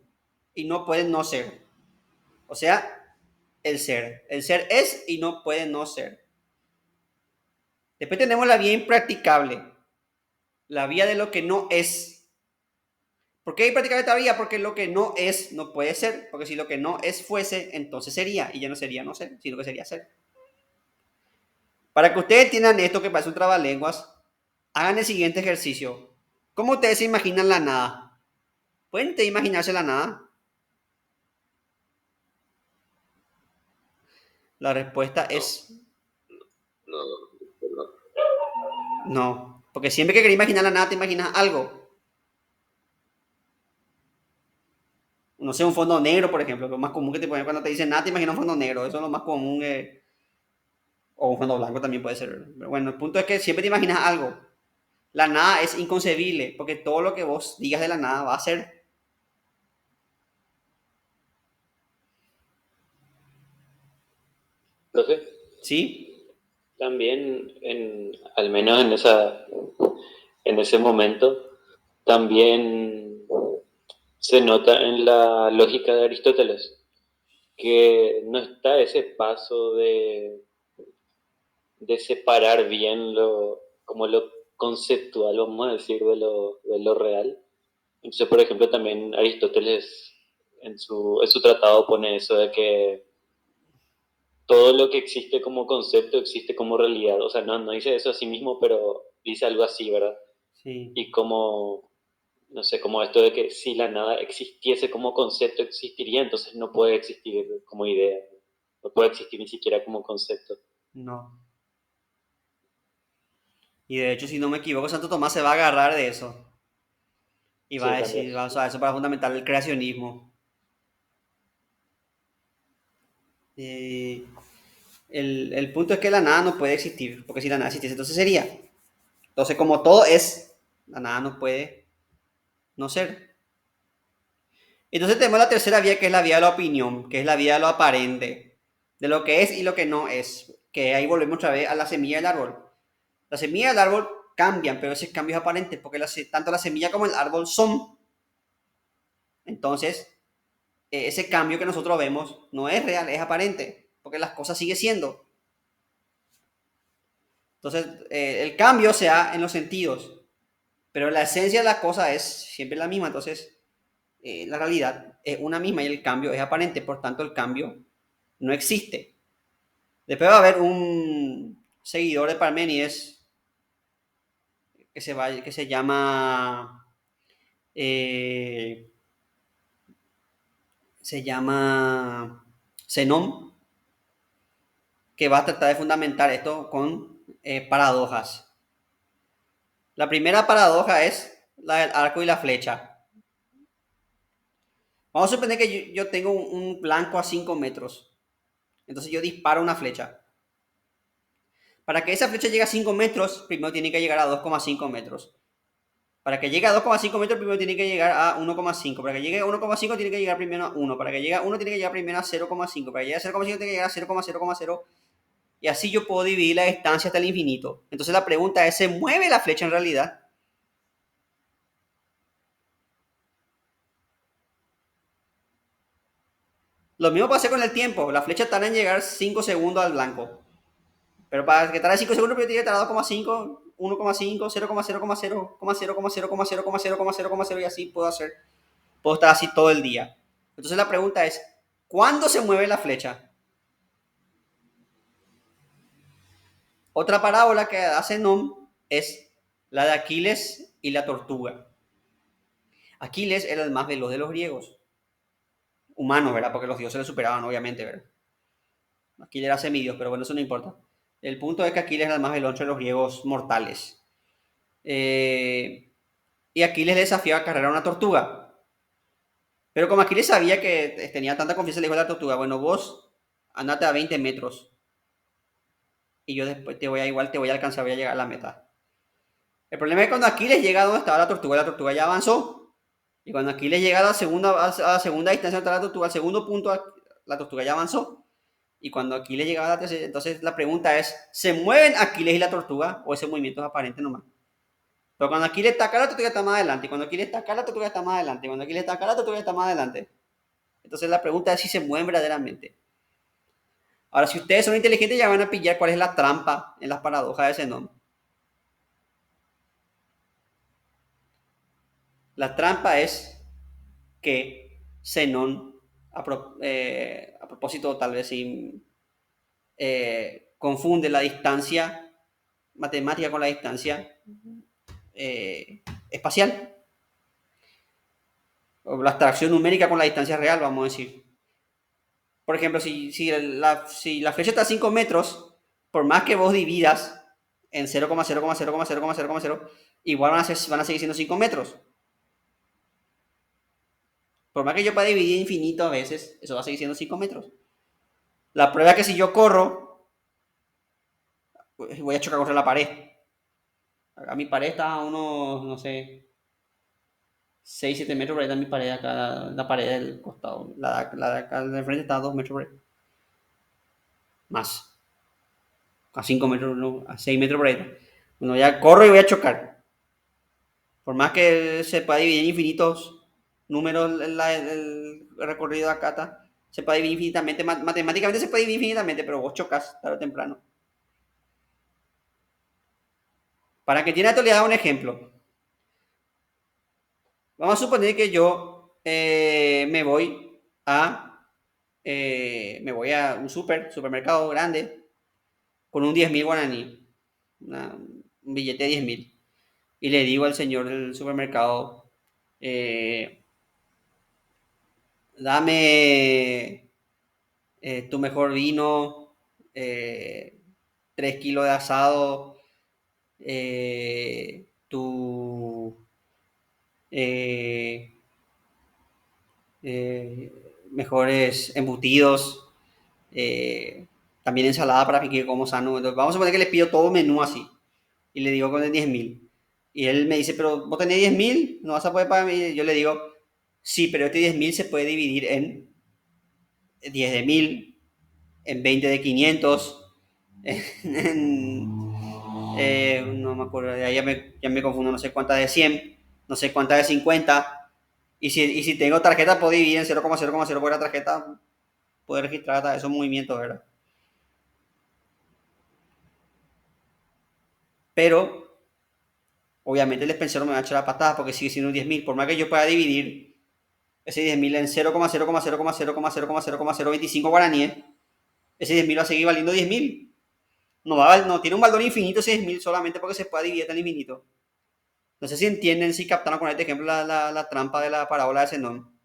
y no pueden no ser. O sea, el ser. El ser es y no puede no ser. Después tenemos la vía impracticable, la vía de lo que no es. ¿Por qué impracticable esta vía? Porque lo que no es no puede ser, porque si lo que no es fuese, entonces sería, y ya no sería no ser, sino que sería ser. Para que ustedes entiendan esto que parece un trabalenguas, hagan el siguiente ejercicio. ¿Cómo ustedes se imaginan la nada? ¿Pueden ustedes imaginarse la nada? La respuesta es No, no. no. Porque siempre que querés imaginar la nada, te imaginas algo. No sé, un fondo negro, por ejemplo. Lo más común que te ponen cuando te dicen nada, te imaginas un fondo negro. Eso es lo más común. O un fondo blanco también puede ser. Pero bueno, el punto es que siempre te imaginas algo. La nada es inconcebible, porque todo lo que vos digas de la nada va a ser. Entonces, ¿Sí? también, al menos en ese momento, también se nota en la lógica de Aristóteles que no está ese paso de separar bien como lo conceptual, vamos a decir, de lo real. Entonces, por ejemplo, también Aristóteles en su tratado pone eso de que todo lo que existe como concepto existe como realidad. O sea, no dice eso a sí mismo, pero dice algo así, ¿verdad? Sí. Y como, no sé, como esto de que si la nada existiese como concepto, existiría, entonces no puede existir como idea. No puede existir ni siquiera como concepto. No. Y de hecho, si no me equivoco, Santo Tomás se va a agarrar de eso. Y va Sí, a también. decir, va a usar eso para fundamentar el creacionismo. El punto es que la nada no puede existir, porque si la nada existiese, entonces sería. Entonces, como todo es, la nada no puede no ser. Entonces tenemos la tercera vía, que es la vía de la opinión, que es la vía de lo aparente, de lo que es y lo que no es. Que ahí volvemos otra vez a la semilla del árbol. La semilla del árbol cambian, pero ese cambio es aparente, porque tanto la semilla como el árbol son. Entonces, ese cambio que nosotros vemos no es real, es aparente, porque las cosas siguen siendo. Entonces, el cambio se da en los sentidos, pero la esencia de la cosa es siempre la misma. Entonces, la realidad es una misma y el cambio es aparente, por tanto, el cambio no existe. Después va a haber un seguidor de Parménides que se llama eh, Zenón, que va a tratar de fundamentar esto con paradojas. La primera paradoja es la del arco y la flecha. Vamos a suponer que yo tengo un blanco a 5 metros. Entonces yo disparo una flecha. Para que esa flecha llegue a 5 metros, primero tiene que llegar a 2,5 metros. Para que llegue a 2,5 metros, primero tiene que llegar a 1,5. Para que llegue a 1,5, tiene que llegar primero a 1. Para que llegue a 1, tiene que llegar primero a 0,5. Para que llegue a 0,5, tiene que llegar a 0,0,0. Y así yo puedo dividir la distancia hasta el infinito. Entonces la pregunta es, ¿se mueve la flecha en realidad? Lo mismo pasa con el tiempo. La flecha tarda en llegar 5 segundos al blanco. Pero para que tarde 5 segundos, pero tiene que tardar 2,5, 1,5, 0,0,0,0,0,0,0,0,0,0 y así puedo estar así todo el día. Entonces la pregunta es, ¿cuándo se mueve la flecha? Otra parábola que hace Nom es la de Aquiles y la tortuga. Aquiles era el más veloz de los griegos. Humanos, ¿verdad? Porque los dioses le superaban, obviamente, ¿verdad? Aquiles era semidios, pero bueno, eso no importa. El punto es que Aquiles era el más veloz de los griegos mortales. Y Aquiles le desafió a cargar a una tortuga. Pero como Aquiles sabía que tenía tanta confianza, le dijo a la tortuga, bueno, vos andate a 20 metros. y yo después te voy a alcanzar, voy a llegar a la meta. El problema es cuando Aquiles llega a donde estaba la tortuga ya avanzó. Y cuando Aquiles llega a la segunda distancia de la tortuga, al segundo punto, la tortuga ya avanzó. Y cuando Aquiles llega a la tercera, entonces la pregunta es, ¿se mueven Aquiles y la tortuga o ese movimiento es aparente nomás? Pero cuando Aquiles está acá, la tortuga está más adelante. Y cuando Aquiles está acá, la tortuga está más adelante. Y cuando Aquiles está acá, la tortuga está más adelante. Entonces la pregunta es si se mueven verdaderamente. Ahora, si ustedes son inteligentes, ya van a pillar cuál es la trampa en las paradojas de Zenón. La trampa es que Zenón, a propósito tal vez sí, confunde la distancia matemática con la distancia espacial. O la abstracción numérica con la distancia real, vamos a decir. Por ejemplo, si la flecha está a 5 metros, por más que vos dividas en 0,0,0,0,0,0, igual van a seguir siendo 5 metros. Por más que yo pueda dividir infinito a veces, eso va a seguir siendo 5 metros. La prueba es que si yo corro, voy a chocar contra la pared. Acá mi pared está a unos, no sé, 6, 7 metros por ahí está mi pared acá, la pared del costado. La de acá de frente está a 2 metros por ahí. Más. A 5 metros, no, a 6 metros por ahí. Bueno, ya corro y voy a chocar. Por más que se pueda dividir en infinitos números el recorrido de acá, se puede dividir infinitamente. Matemáticamente se puede dividir infinitamente, pero vos chocas tarde o temprano. Para que entienda esto, le hago un ejemplo. Vamos a suponer que yo me voy a un supermercado grande con un 10.000 guaraní, un billete de 10.000, y le digo al señor del supermercado, dame tu mejor vino, 3 kilos de asado, tu eh, mejores embutidos, también ensalada para que como sano. Entonces, vamos a poner que le pido todo menú así y le digo con el 10.000. Y él me dice, pero vos tenés 10.000, no vas a poder pagar. Y yo le digo, sí, pero este 10.000 se puede dividir en 10 de 1.000, en 20 de 500, no me acuerdo, ya me confundo, no sé cuántas de 100, no sé cuántas de 50. Y si tengo tarjeta, puedo dividir en 0,0,0 por la tarjeta, puede registrar hasta esos movimientos, ¿verdad? Pero, obviamente, el despensero me va a echar la patada porque sigue siendo 10.000. Por más que yo pueda dividir ese 10.000 en 0,0,0,0,0,0,025 guaraníes, ese 10.000 va a seguir valiendo 10.000. No tiene un valor infinito ese 10.000 solamente porque se puede dividir tan infinito. No sé si entienden, si captaron con este ejemplo la trampa de la parábola de Zenón.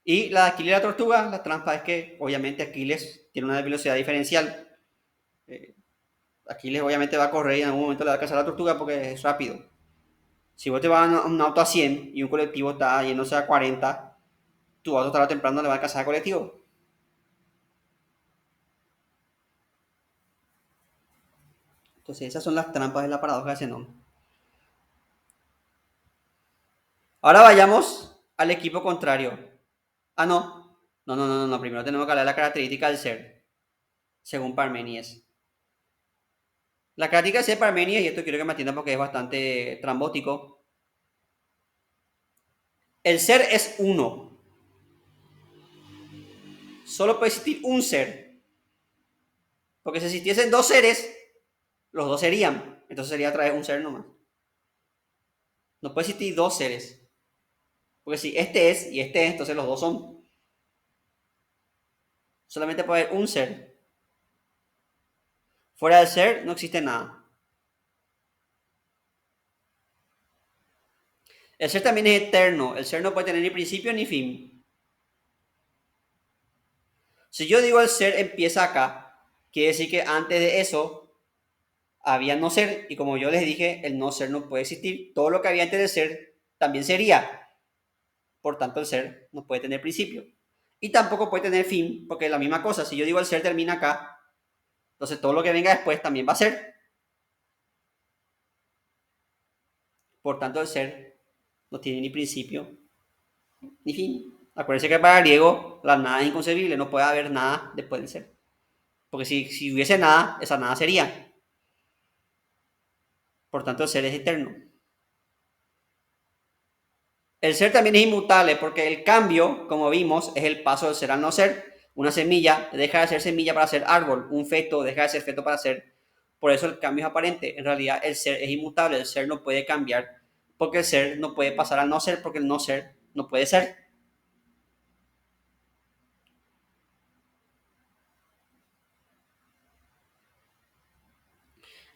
Y la de Aquiles y la tortuga, la trampa es que obviamente Aquiles tiene una velocidad diferencial. Aquiles obviamente va a correr y en algún momento le va a alcanzar a la tortuga porque es rápido. Si vos te vas a un auto a 100 y un colectivo está yéndose a 40, tu auto tarde o temprano le va a alcanzar al colectivo. Entonces esas son las trampas de la paradoja de Zenón. Ahora vayamos al equipo contrario. Ah, no. No. Primero tenemos que hablar de la característica del ser, según Parménides. La característica del ser Parménides, y esto quiero que me atiendan porque es bastante trambótico. El ser es uno. Solo puede existir un ser. Porque si existiesen dos seres, los dos serían. Entonces sería otra vez un ser nomás. No puede existir dos seres. Porque si este es y este es, entonces los dos son. Solamente puede haber un ser. Fuera del ser no existe nada. El ser también es eterno. El ser no puede tener ni principio ni fin. Si yo digo el ser empieza acá, quiere decir que antes de eso había no ser, y como yo les dije, el no ser no puede existir. Todo lo que había antes del ser también sería. Por tanto, el ser no puede tener principio. Y tampoco puede tener fin, porque es la misma cosa. Si yo digo el ser termina acá, entonces todo lo que venga después también va a ser. Por tanto, el ser no tiene ni principio ni fin. Acuérdense que para el griego la nada es inconcebible, no puede haber nada después del ser. Porque si hubiese nada, esa nada sería. Por tanto, el ser es eterno. El ser también es inmutable porque el cambio, como vimos, es el paso del ser al no ser. Una semilla deja de ser semilla para ser árbol, un feto deja de ser feto para ser. Por eso el cambio es aparente. En realidad el ser es inmutable, el ser no puede cambiar porque el ser no puede pasar al no ser porque el no ser no puede ser.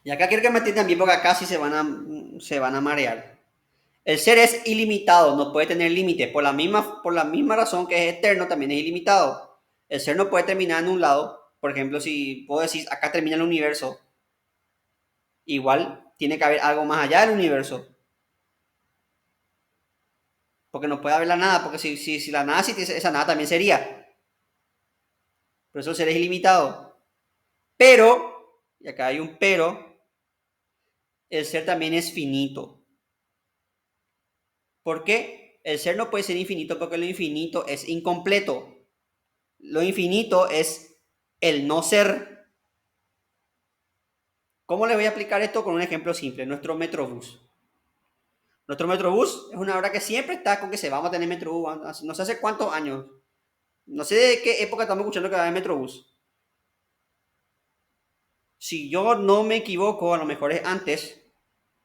Y acá quiero que me entiendan bien porque acá sí se van a marear. El ser es ilimitado, no puede tener límites. Por la misma razón que es eterno, también es ilimitado. El ser no puede terminar en un lado. Por ejemplo, si puedo decir, acá termina el universo, igual tiene que haber algo más allá del universo. Porque no puede haber la nada, porque si la nada existiese, esa nada también sería. Por eso el ser es ilimitado. Pero, y acá hay un pero, el ser también es finito. ¿Por qué? El ser no puede ser infinito porque lo infinito es incompleto. Lo infinito es el no ser. ¿Cómo les voy a explicar esto? Con un ejemplo simple. Nuestro Metrobús. Nuestro Metrobús es una hora que siempre está con que se vamos a tener Metrobús. No sé hace cuántos años. No sé de qué época estamos escuchando que va a haber Metrobús. Si yo no me equivoco, a lo mejor es antes.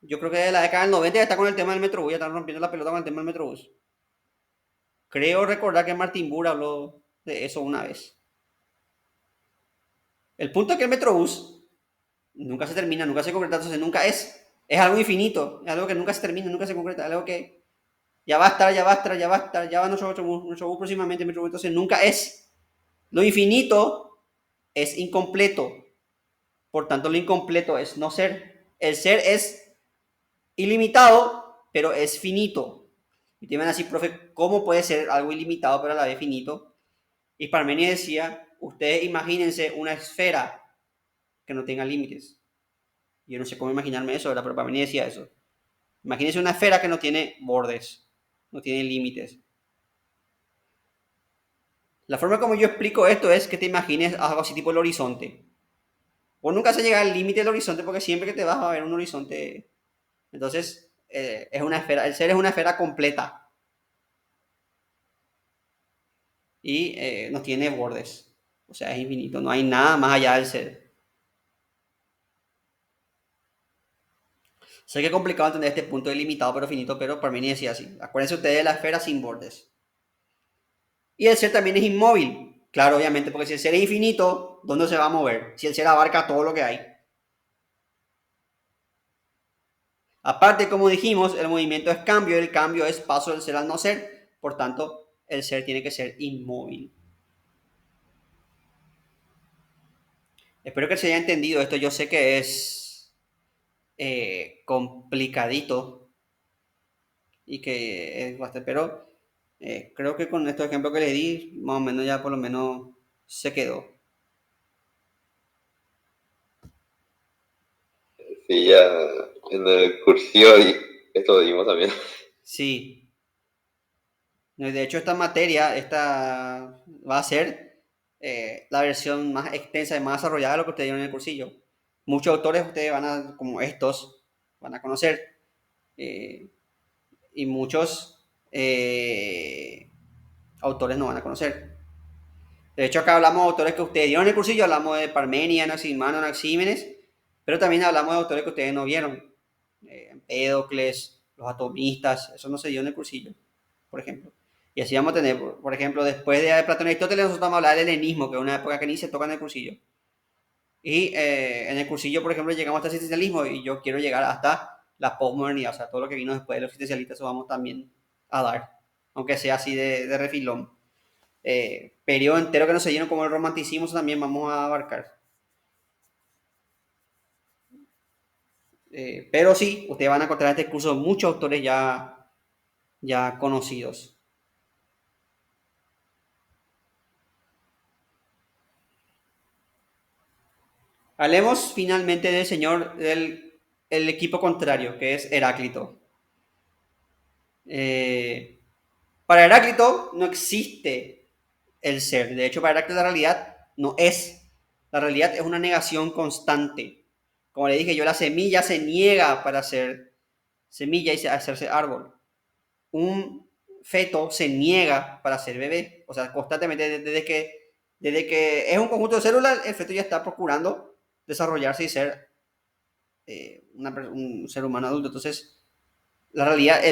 Yo creo que de la década del 90 ya está con el tema del Metrobús. Ya están rompiendo la pelota con el tema del Metrobús. Creo recordar que Martín Burr habló de eso una vez. El punto es que el Metrobús nunca se termina, nunca se concreta, entonces nunca es. Es algo infinito, es algo que nunca se termina, nunca se concreta, algo que ya va a estar, ya va a estar, ya va a estar, ya va nuestro bus próximamente, entonces nunca es. Lo infinito es incompleto, por tanto lo incompleto es no ser. El ser es ilimitado, pero es finito. Y te van a decir, profe, ¿cómo puede ser algo ilimitado pero a la vez finito? Y Parmenides decía, ustedes imagínense una esfera que no tenga límites. Yo no sé cómo imaginarme eso, ¿verdad? Pero Parmenides decía eso. Imagínense una esfera que no tiene bordes, no tiene límites. La forma como yo explico esto es que te imagines algo así tipo el horizonte. Vos nunca se llega al límite del horizonte porque siempre que te vas a ver un horizonte. Entonces, es una esfera, el ser es una esfera completa. Y no tiene bordes. O sea, es infinito, no hay nada más allá del ser. Sé que es complicado entender este punto ilimitado pero finito, pero para mí decía así. Acuérdense ustedes de la esfera sin bordes. Y el ser también es inmóvil. Claro, obviamente, porque si el ser es infinito, ¿dónde se va a mover? Si el ser abarca todo lo que hay. Aparte, como dijimos, el movimiento es cambio, el cambio es paso del ser al no ser. Por tanto, el ser tiene que ser inmóvil. Espero que se haya entendido esto. Yo sé que es complicadito y que es bastante, pero creo que con estos ejemplos que le di, más o menos ya por lo menos se quedó. Sí, ya en el cursillo esto lo dimos también. Sí. De hecho, esta materia va a ser la versión más extensa y más desarrollada de lo que ustedes dieron en el cursillo. Muchos autores ustedes como estos, van a conocer. Y muchos autores no van a conocer. De hecho, acá hablamos de autores que ustedes dieron en el cursillo, hablamos de Parmenia, Anaximandro, Anaxímenes, pero también hablamos de autores que ustedes no vieron. Empédocles, los atomistas, eso no se dio en el cursillo, por ejemplo. Y así vamos a tener, por ejemplo, después de Platón y Aristóteles, nosotros vamos a hablar del helenismo, que es una época que ni se toca en el cursillo. Y en el cursillo, por ejemplo, llegamos hasta el existencialismo y yo quiero llegar hasta la postmodernidad, o sea, todo lo que vino después de los existencialistas, eso vamos también a dar, aunque sea así de refilón. Periodo entero que no se dieron, como el romanticismo, eso también vamos a abarcar. Pero sí, ustedes van a encontrar en este curso muchos autores ya conocidos. Hablemos finalmente del señor el equipo contrario, que es Heráclito. Para Heráclito no existe el ser. De hecho, para Heráclito la realidad no es. La realidad es una negación constante. Como le dije yo, la semilla se niega para ser semilla y hacerse árbol. Un feto se niega para ser bebé. O sea, constantemente desde que es un conjunto de células, el feto ya está procurando desarrollarse y ser un ser humano adulto. Entonces, la realidad,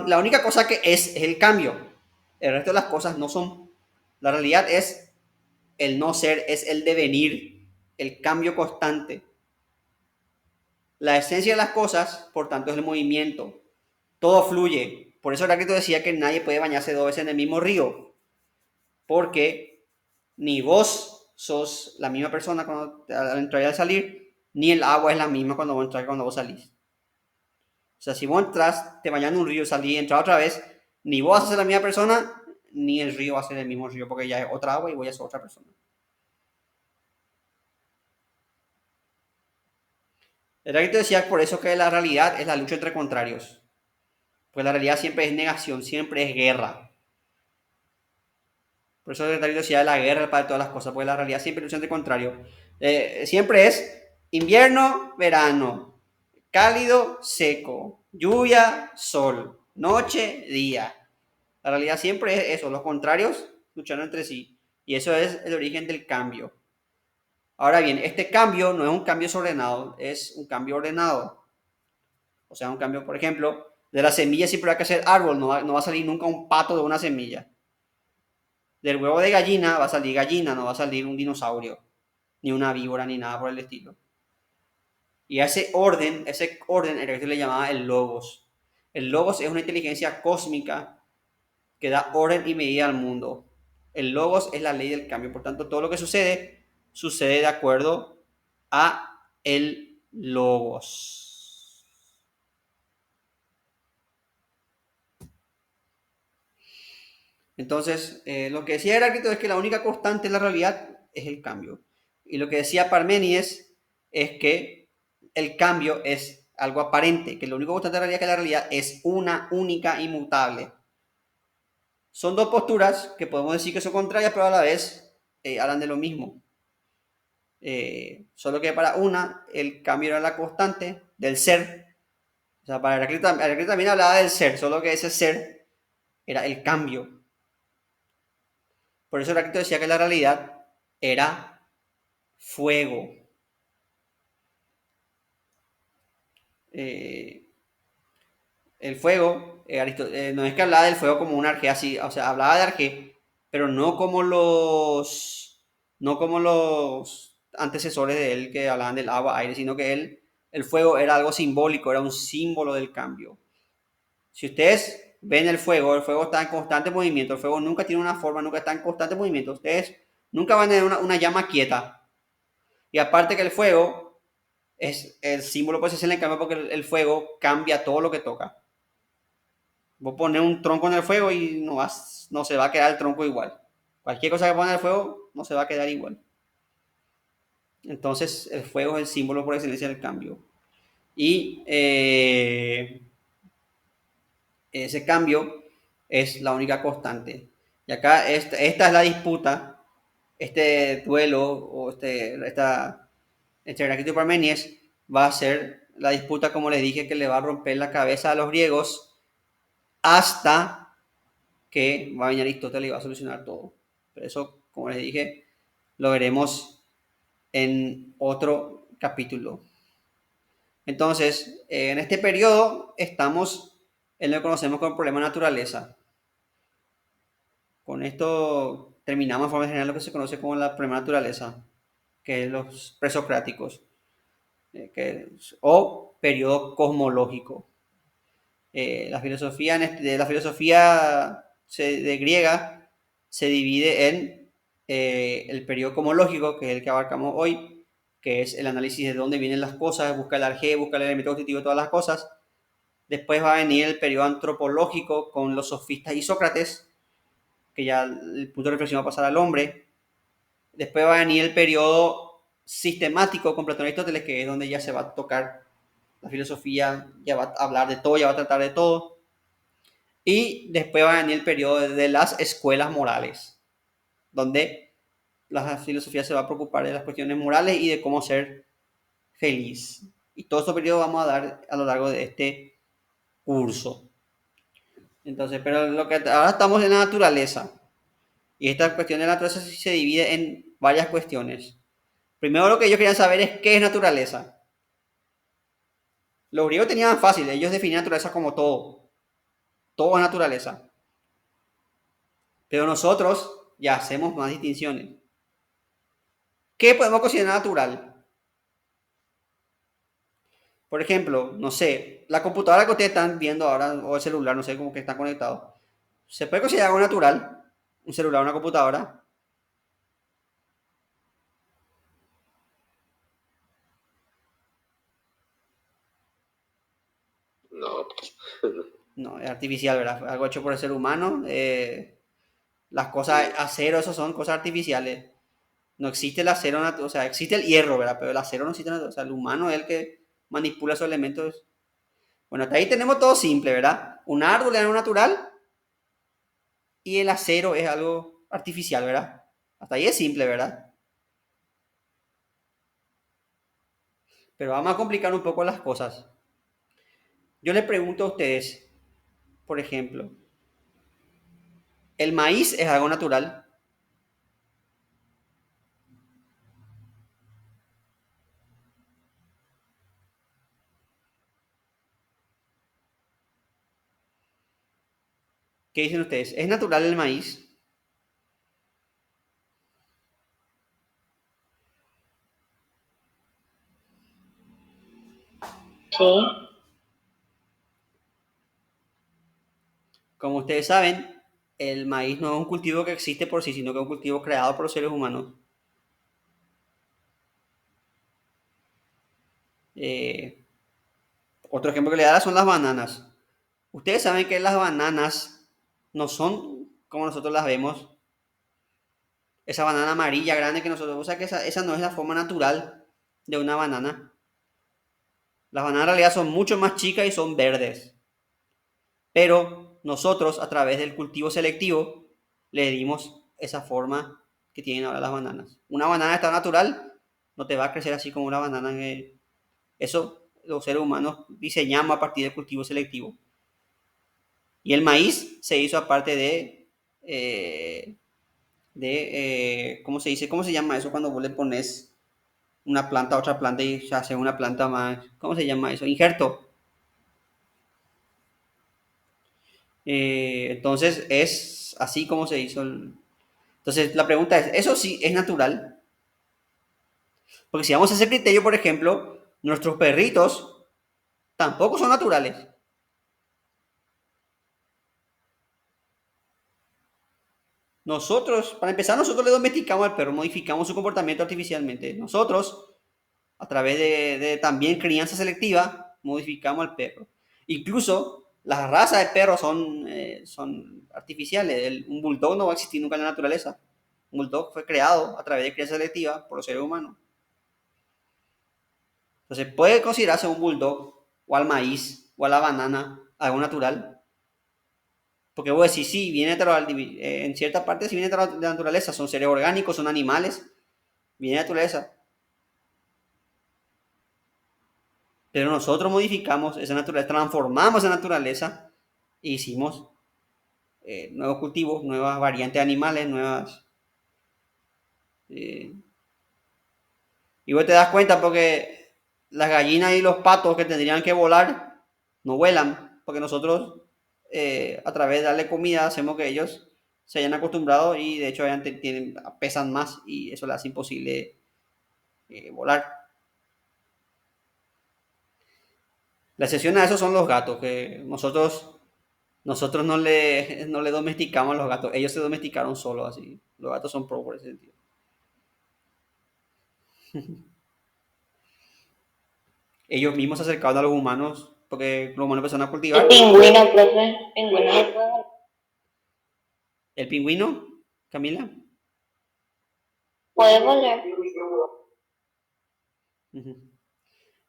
la única cosa que es el cambio. El resto de las cosas no son. La realidad es el no ser, es el devenir, el cambio constante. La esencia de las cosas, por tanto, es el movimiento. Todo fluye. Por eso Heráclito decía que nadie puede bañarse 2 veces en el mismo río. Porque ni vos sos la misma persona al entrar y al salir, ni el agua es la misma cuando vos entras y cuando vos salís. O sea, si vos entras, te bañas en un río, salís y entras otra vez, ni vos vas a ser la misma persona, ni el río va a ser el mismo río, porque ya es otra agua y vos ya sos otra persona. Heráclito decía por eso que la realidad es la lucha entre contrarios. Pues la realidad siempre es negación, siempre es guerra. Por eso Heráclito decía la guerra para todas las cosas, porque la realidad siempre es lucha entre contrarios. Siempre es invierno, verano, cálido, seco, lluvia, sol, noche, día. La realidad siempre es eso, los contrarios luchando entre sí. Y eso es el origen del cambio. Ahora bien, este cambio no es un cambio desordenado, es un cambio ordenado. O sea, un cambio, por ejemplo, de la semilla siempre va a crecer árbol, no va a salir nunca un pato de una semilla. Del huevo de gallina va a salir gallina, no va a salir un dinosaurio, ni una víbora, ni nada por el estilo. Y a ese orden Heráclito le llamaba el logos. El logos es una inteligencia cósmica que da orden y medida al mundo. El logos es la ley del cambio, por tanto, todo lo que sucede de acuerdo a el logos. Entonces, lo que decía Heráclito es que la única constante en la realidad es el cambio. Y lo que decía Parménides es que el cambio es algo aparente, que lo único constante en la realidad es que la realidad es una única inmutable. Son dos posturas que podemos decir que son contrarias, pero a la vez hablan de lo mismo. Solo que para una el cambio era la constante del ser. O sea, para Heráclito también hablaba del ser, solo que ese ser era el cambio. Por eso Heráclito decía que la realidad era fuego. El fuego, no es que hablaba del fuego como un arjé así, o sea, hablaba de arjé, pero no como los antecesores de él que hablaban del agua, aire, sino que el fuego era algo simbólico, era un símbolo del cambio. Si ustedes ven el fuego está en constante movimiento, el fuego nunca tiene una forma, nunca está en constante movimiento, ustedes nunca van a tener una llama quieta. Y aparte que el fuego es el símbolo por ese en el cambio porque el fuego cambia todo lo que toca. Vos pones un tronco en el fuego y no se va a quedar el tronco igual. Cualquier cosa que ponga en el fuego no se va a quedar igual. Entonces el fuego es el símbolo por excelencia del cambio. Y ese cambio es la única constante. Y acá esta es la disputa, este duelo o entre Heráclito y Parménides va a ser la disputa, como les dije, que le va a romper la cabeza a los griegos hasta que va a venir Aristóteles y va a solucionar todo. Pero eso, como les dije, lo veremos en otro capítulo. Entonces, en este periodo estamos en lo que conocemos como problema de naturaleza. Con esto terminamos de forma general lo que se conoce como la problema de naturaleza, que es los presocráticos, o periodo cosmológico. La filosofía de griega se divide en el periodo cosmológico, que es el que abarcamos hoy, que es el análisis de dónde vienen las cosas, busca el arjé, busca el elemento constitutivo de todas las cosas. Después va a venir el periodo antropológico con los sofistas y Sócrates, que ya el punto de reflexión va a pasar al hombre. Después va a venir el periodo sistemático con Platón y Aristóteles, que es donde ya se va a tocar la filosofía, ya va a hablar de todo, ya va a tratar de todo. Y después va a venir el periodo de las escuelas morales, donde la filosofía se va a preocupar de las cuestiones morales y de cómo ser feliz. Y todo este periodo vamos a dar a lo largo de este curso. Entonces, pero lo que ahora estamos en la naturaleza. Y esta cuestión de la naturaleza se divide en varias cuestiones. Primero lo que ellos querían saber es qué es naturaleza. Los griegos tenían fácil, ellos definían naturaleza como todo. Todo es naturaleza. Pero nosotros ya hacemos más distinciones. ¿Qué podemos considerar natural? Por ejemplo, no sé, la computadora que ustedes están viendo ahora, o el celular, no sé cómo que están conectados, ¿se puede considerar algo natural? Un celular, una computadora. No. No, es artificial, ¿verdad? Algo hecho por el ser humano. Las cosas, acero, eso son cosas artificiales. No existe el acero, o sea, existe el hierro, ¿verdad? Pero el acero no existe, o sea, el humano es el que manipula esos elementos. Bueno, hasta ahí tenemos todo simple, ¿verdad? Un árbol es algo natural y el acero es algo artificial, ¿verdad? Hasta ahí es simple, ¿verdad? Pero vamos a complicar un poco las cosas. Yo les pregunto a ustedes, por ejemplo, ¿el maíz es algo natural? ¿Qué dicen ustedes? ¿Es natural el maíz? Sí. Como ustedes saben, el maíz no es un cultivo que existe por sí, sino que es un cultivo creado por los seres humanos. Eh, Otro ejemplo que le da son las bananas. Ustedes saben que las bananas no son como nosotros las vemos. Esa banana amarilla grande que nosotros, o sea que esa no es la forma natural de una banana. Las bananas en realidad son mucho más chicas y son verdes. Pero nosotros, a través del cultivo selectivo, le dimos esa forma que tienen ahora las bananas. Una banana está natural, no te va a crecer así como una banana. Eso los seres humanos diseñamos a partir del cultivo selectivo. Y el maíz se hizo aparte ¿cómo se dice? ¿Cómo se llama eso cuando vos le pones una planta a otra planta y se hace una planta más? ¿Cómo se llama eso? Injerto. Entonces es así como se hizo. Entonces la pregunta es, ¿eso sí es natural? Porque si vamos a ese criterio, por ejemplo, nuestros perritos tampoco son naturales. Nosotros, para empezar, nosotros le domesticamos al perro, modificamos su comportamiento artificialmente. Nosotros, a través de también crianza selectiva, modificamos al perro. Incluso las razas de perros son artificiales. Un bulldog no va a existir nunca en la naturaleza. Un bulldog fue creado a través de crianza selectiva por los seres humanos. Entonces, ¿puede considerarse un bulldog o al maíz o a la banana algo natural? Porque vos decís, sí, viene de en cierta parte sí viene de la naturaleza, son seres orgánicos, son animales, viene de la naturaleza. Pero nosotros modificamos esa naturaleza, transformamos esa naturaleza e hicimos nuevos cultivos, nuevas variantes de animales, nuevas... eh, y vos te das cuenta porque las gallinas y los patos que tendrían que volar, no vuelan, porque nosotros a través de darle comida hacemos que ellos se hayan acostumbrado y de hecho pesan más y eso les hace imposible volar. La excepción a eso son los gatos, que nosotros no le domesticamos a los gatos, ellos se domesticaron solos así. Los gatos son pro por ese sentido. ellos mismos se acercaron a los humanos porque los humanos empezaron a El cultivar. pingüino, profe. Pingüino no puede. ¿El pingüino, Camila? ¿Puede volar? Ujú.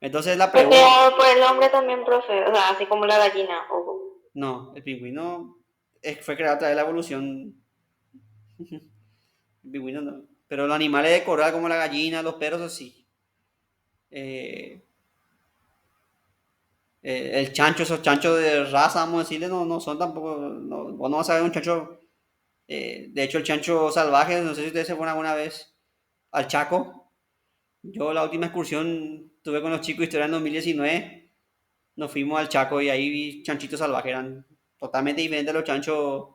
Entonces la Fue pregunta... creado por el hombre también, profe. O sea, así como la gallina. Ojo. No, el pingüino fue creado a través de la evolución. El pingüino no. Pero los animales de coral como la gallina, los perros, así. Eh, el chancho, esos chanchos de raza, vamos a decirle, no, no son tampoco. No, vos no vas a ver un chancho. De hecho, el chancho salvaje, no sé si ustedes se fueron alguna vez al Chaco. Yo la última excursión tuve con los chicos historia en 2019. Nos fuimos al Chaco y ahí vi chanchitos salvajes. Eran totalmente diferentes a los chanchos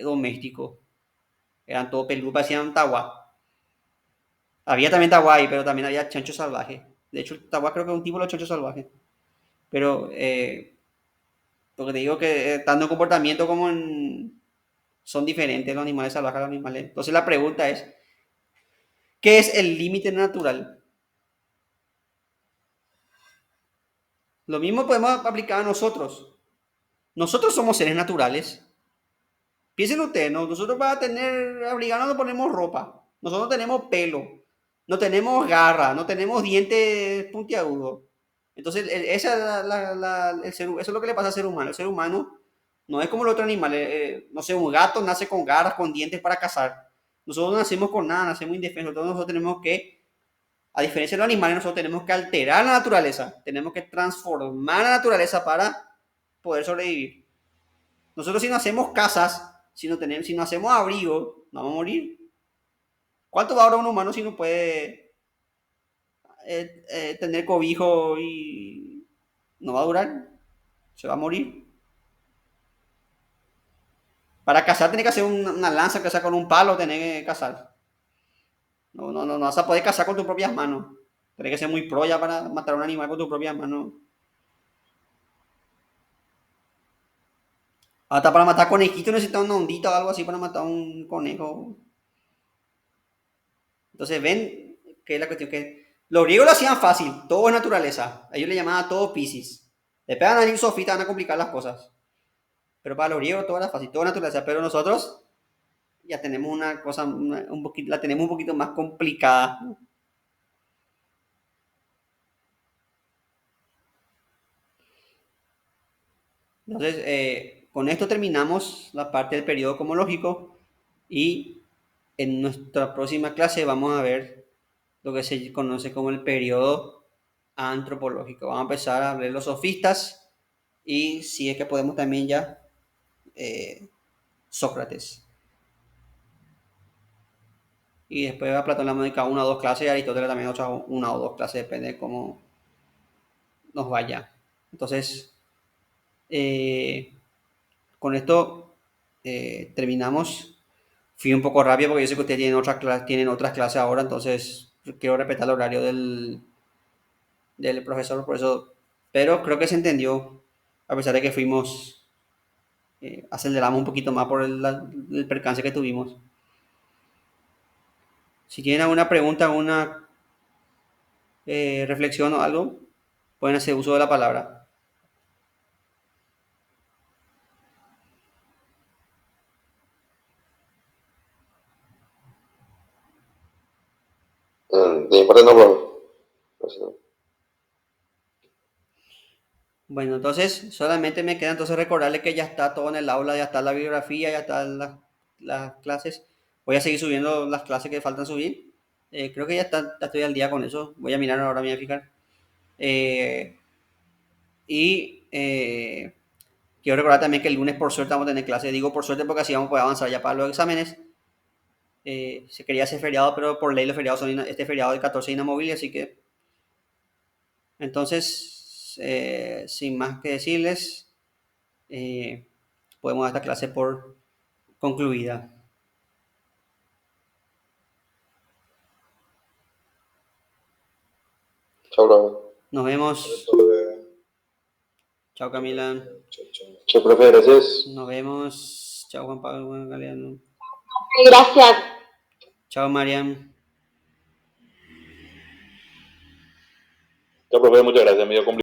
domésticos. Eran todo peludos, parecían taguá. Había también taguá ahí, pero también había chanchos salvajes. De hecho, el taguá creo que es un tipo de los chanchos salvajes. Pero, porque te digo que tanto en comportamiento como en... Son diferentes los animales salvajes a los animales. Entonces la pregunta es, ¿qué es el límite natural? Lo mismo podemos aplicar a nosotros. Nosotros somos seres naturales. Piensen ustedes, ¿no? Nosotros para tener, abrigarnos no ponemos ropa. Nosotros no tenemos pelo, no tenemos garra, no tenemos dientes puntiagudos. Entonces, esa es eso es lo que le pasa al ser humano. El ser humano no es como los otros animales. No sé, un gato nace con garras, con dientes para cazar. Nosotros no nacemos con nada, nacemos indefensos. Entonces nosotros tenemos que, a diferencia de los animales, nosotros tenemos que alterar la naturaleza. Tenemos que transformar la naturaleza para poder sobrevivir. Nosotros si no hacemos casas, si no hacemos abrigo, no vamos a morir. ¿Cuánto va a durar un humano si no puede tener cobijo y no va a durar? Se va a morir. Para cazar tiene que hacer una lanza, cazar con un palo, tener que cazar. No vas a poder cazar con tus propias manos. Tienes que ser muy pro ya para matar a un animal con tus propias manos. Hasta para matar conejitos necesitas una ondita o algo así para matar a un conejo. Entonces ven que es la cuestión que los griegos lo hacían fácil, todo es naturaleza. Ellos le llamaban todo Piscis. Después van a venir sofistas, van a complicar las cosas. Pero para los griegos todo era fácil, todo es naturaleza. Pero nosotros ya tenemos una cosa, un poquito, la tenemos un poquito más complicada. Entonces, con esto terminamos la parte del periodo cosmológico y en nuestra próxima clase vamos a ver lo que se conoce como el periodo antropológico. Vamos a empezar a ver los sofistas y si es que podemos también ya Sócrates. Y después a Platón le vamos a dedicar una o dos clases y a Aristóteles también una o dos clases, depende de cómo nos vaya. Entonces, eh, con esto terminamos. Fui un poco rápido porque yo sé que ustedes tienen otras clases ahora, entonces quiero respetar el horario del profesor, por eso, pero creo que se entendió, a pesar de que aceleramos un poquito más por el percance que tuvimos. Si tienen alguna pregunta, alguna reflexión o algo, pueden hacer uso de la palabra. De mi parte no, profe. Bueno, entonces solamente me queda entonces recordarles que ya está todo en el aula, ya está la bibliografía, ya están las clases. Voy a seguir subiendo las clases que faltan subir. Creo que ya estoy al día con eso. Voy a mirar ahora, me voy a fijar. Eh, y quiero recordar también que el lunes por suerte vamos a tener clase. Digo por suerte porque así vamos a poder avanzar ya para los exámenes. Se quería hacer feriado, pero por ley los feriados son este feriado del 14 inamovible, así que entonces, sin más que decirles, podemos dar esta clase por concluida. Chao, profe. Nos vemos. Chao Camila. Chao, profe, gracias. Nos vemos. Chao Juan Pablo Galeano. Gracias. Chao Mariam. Ya, profe, muchas gracias, medio complicado.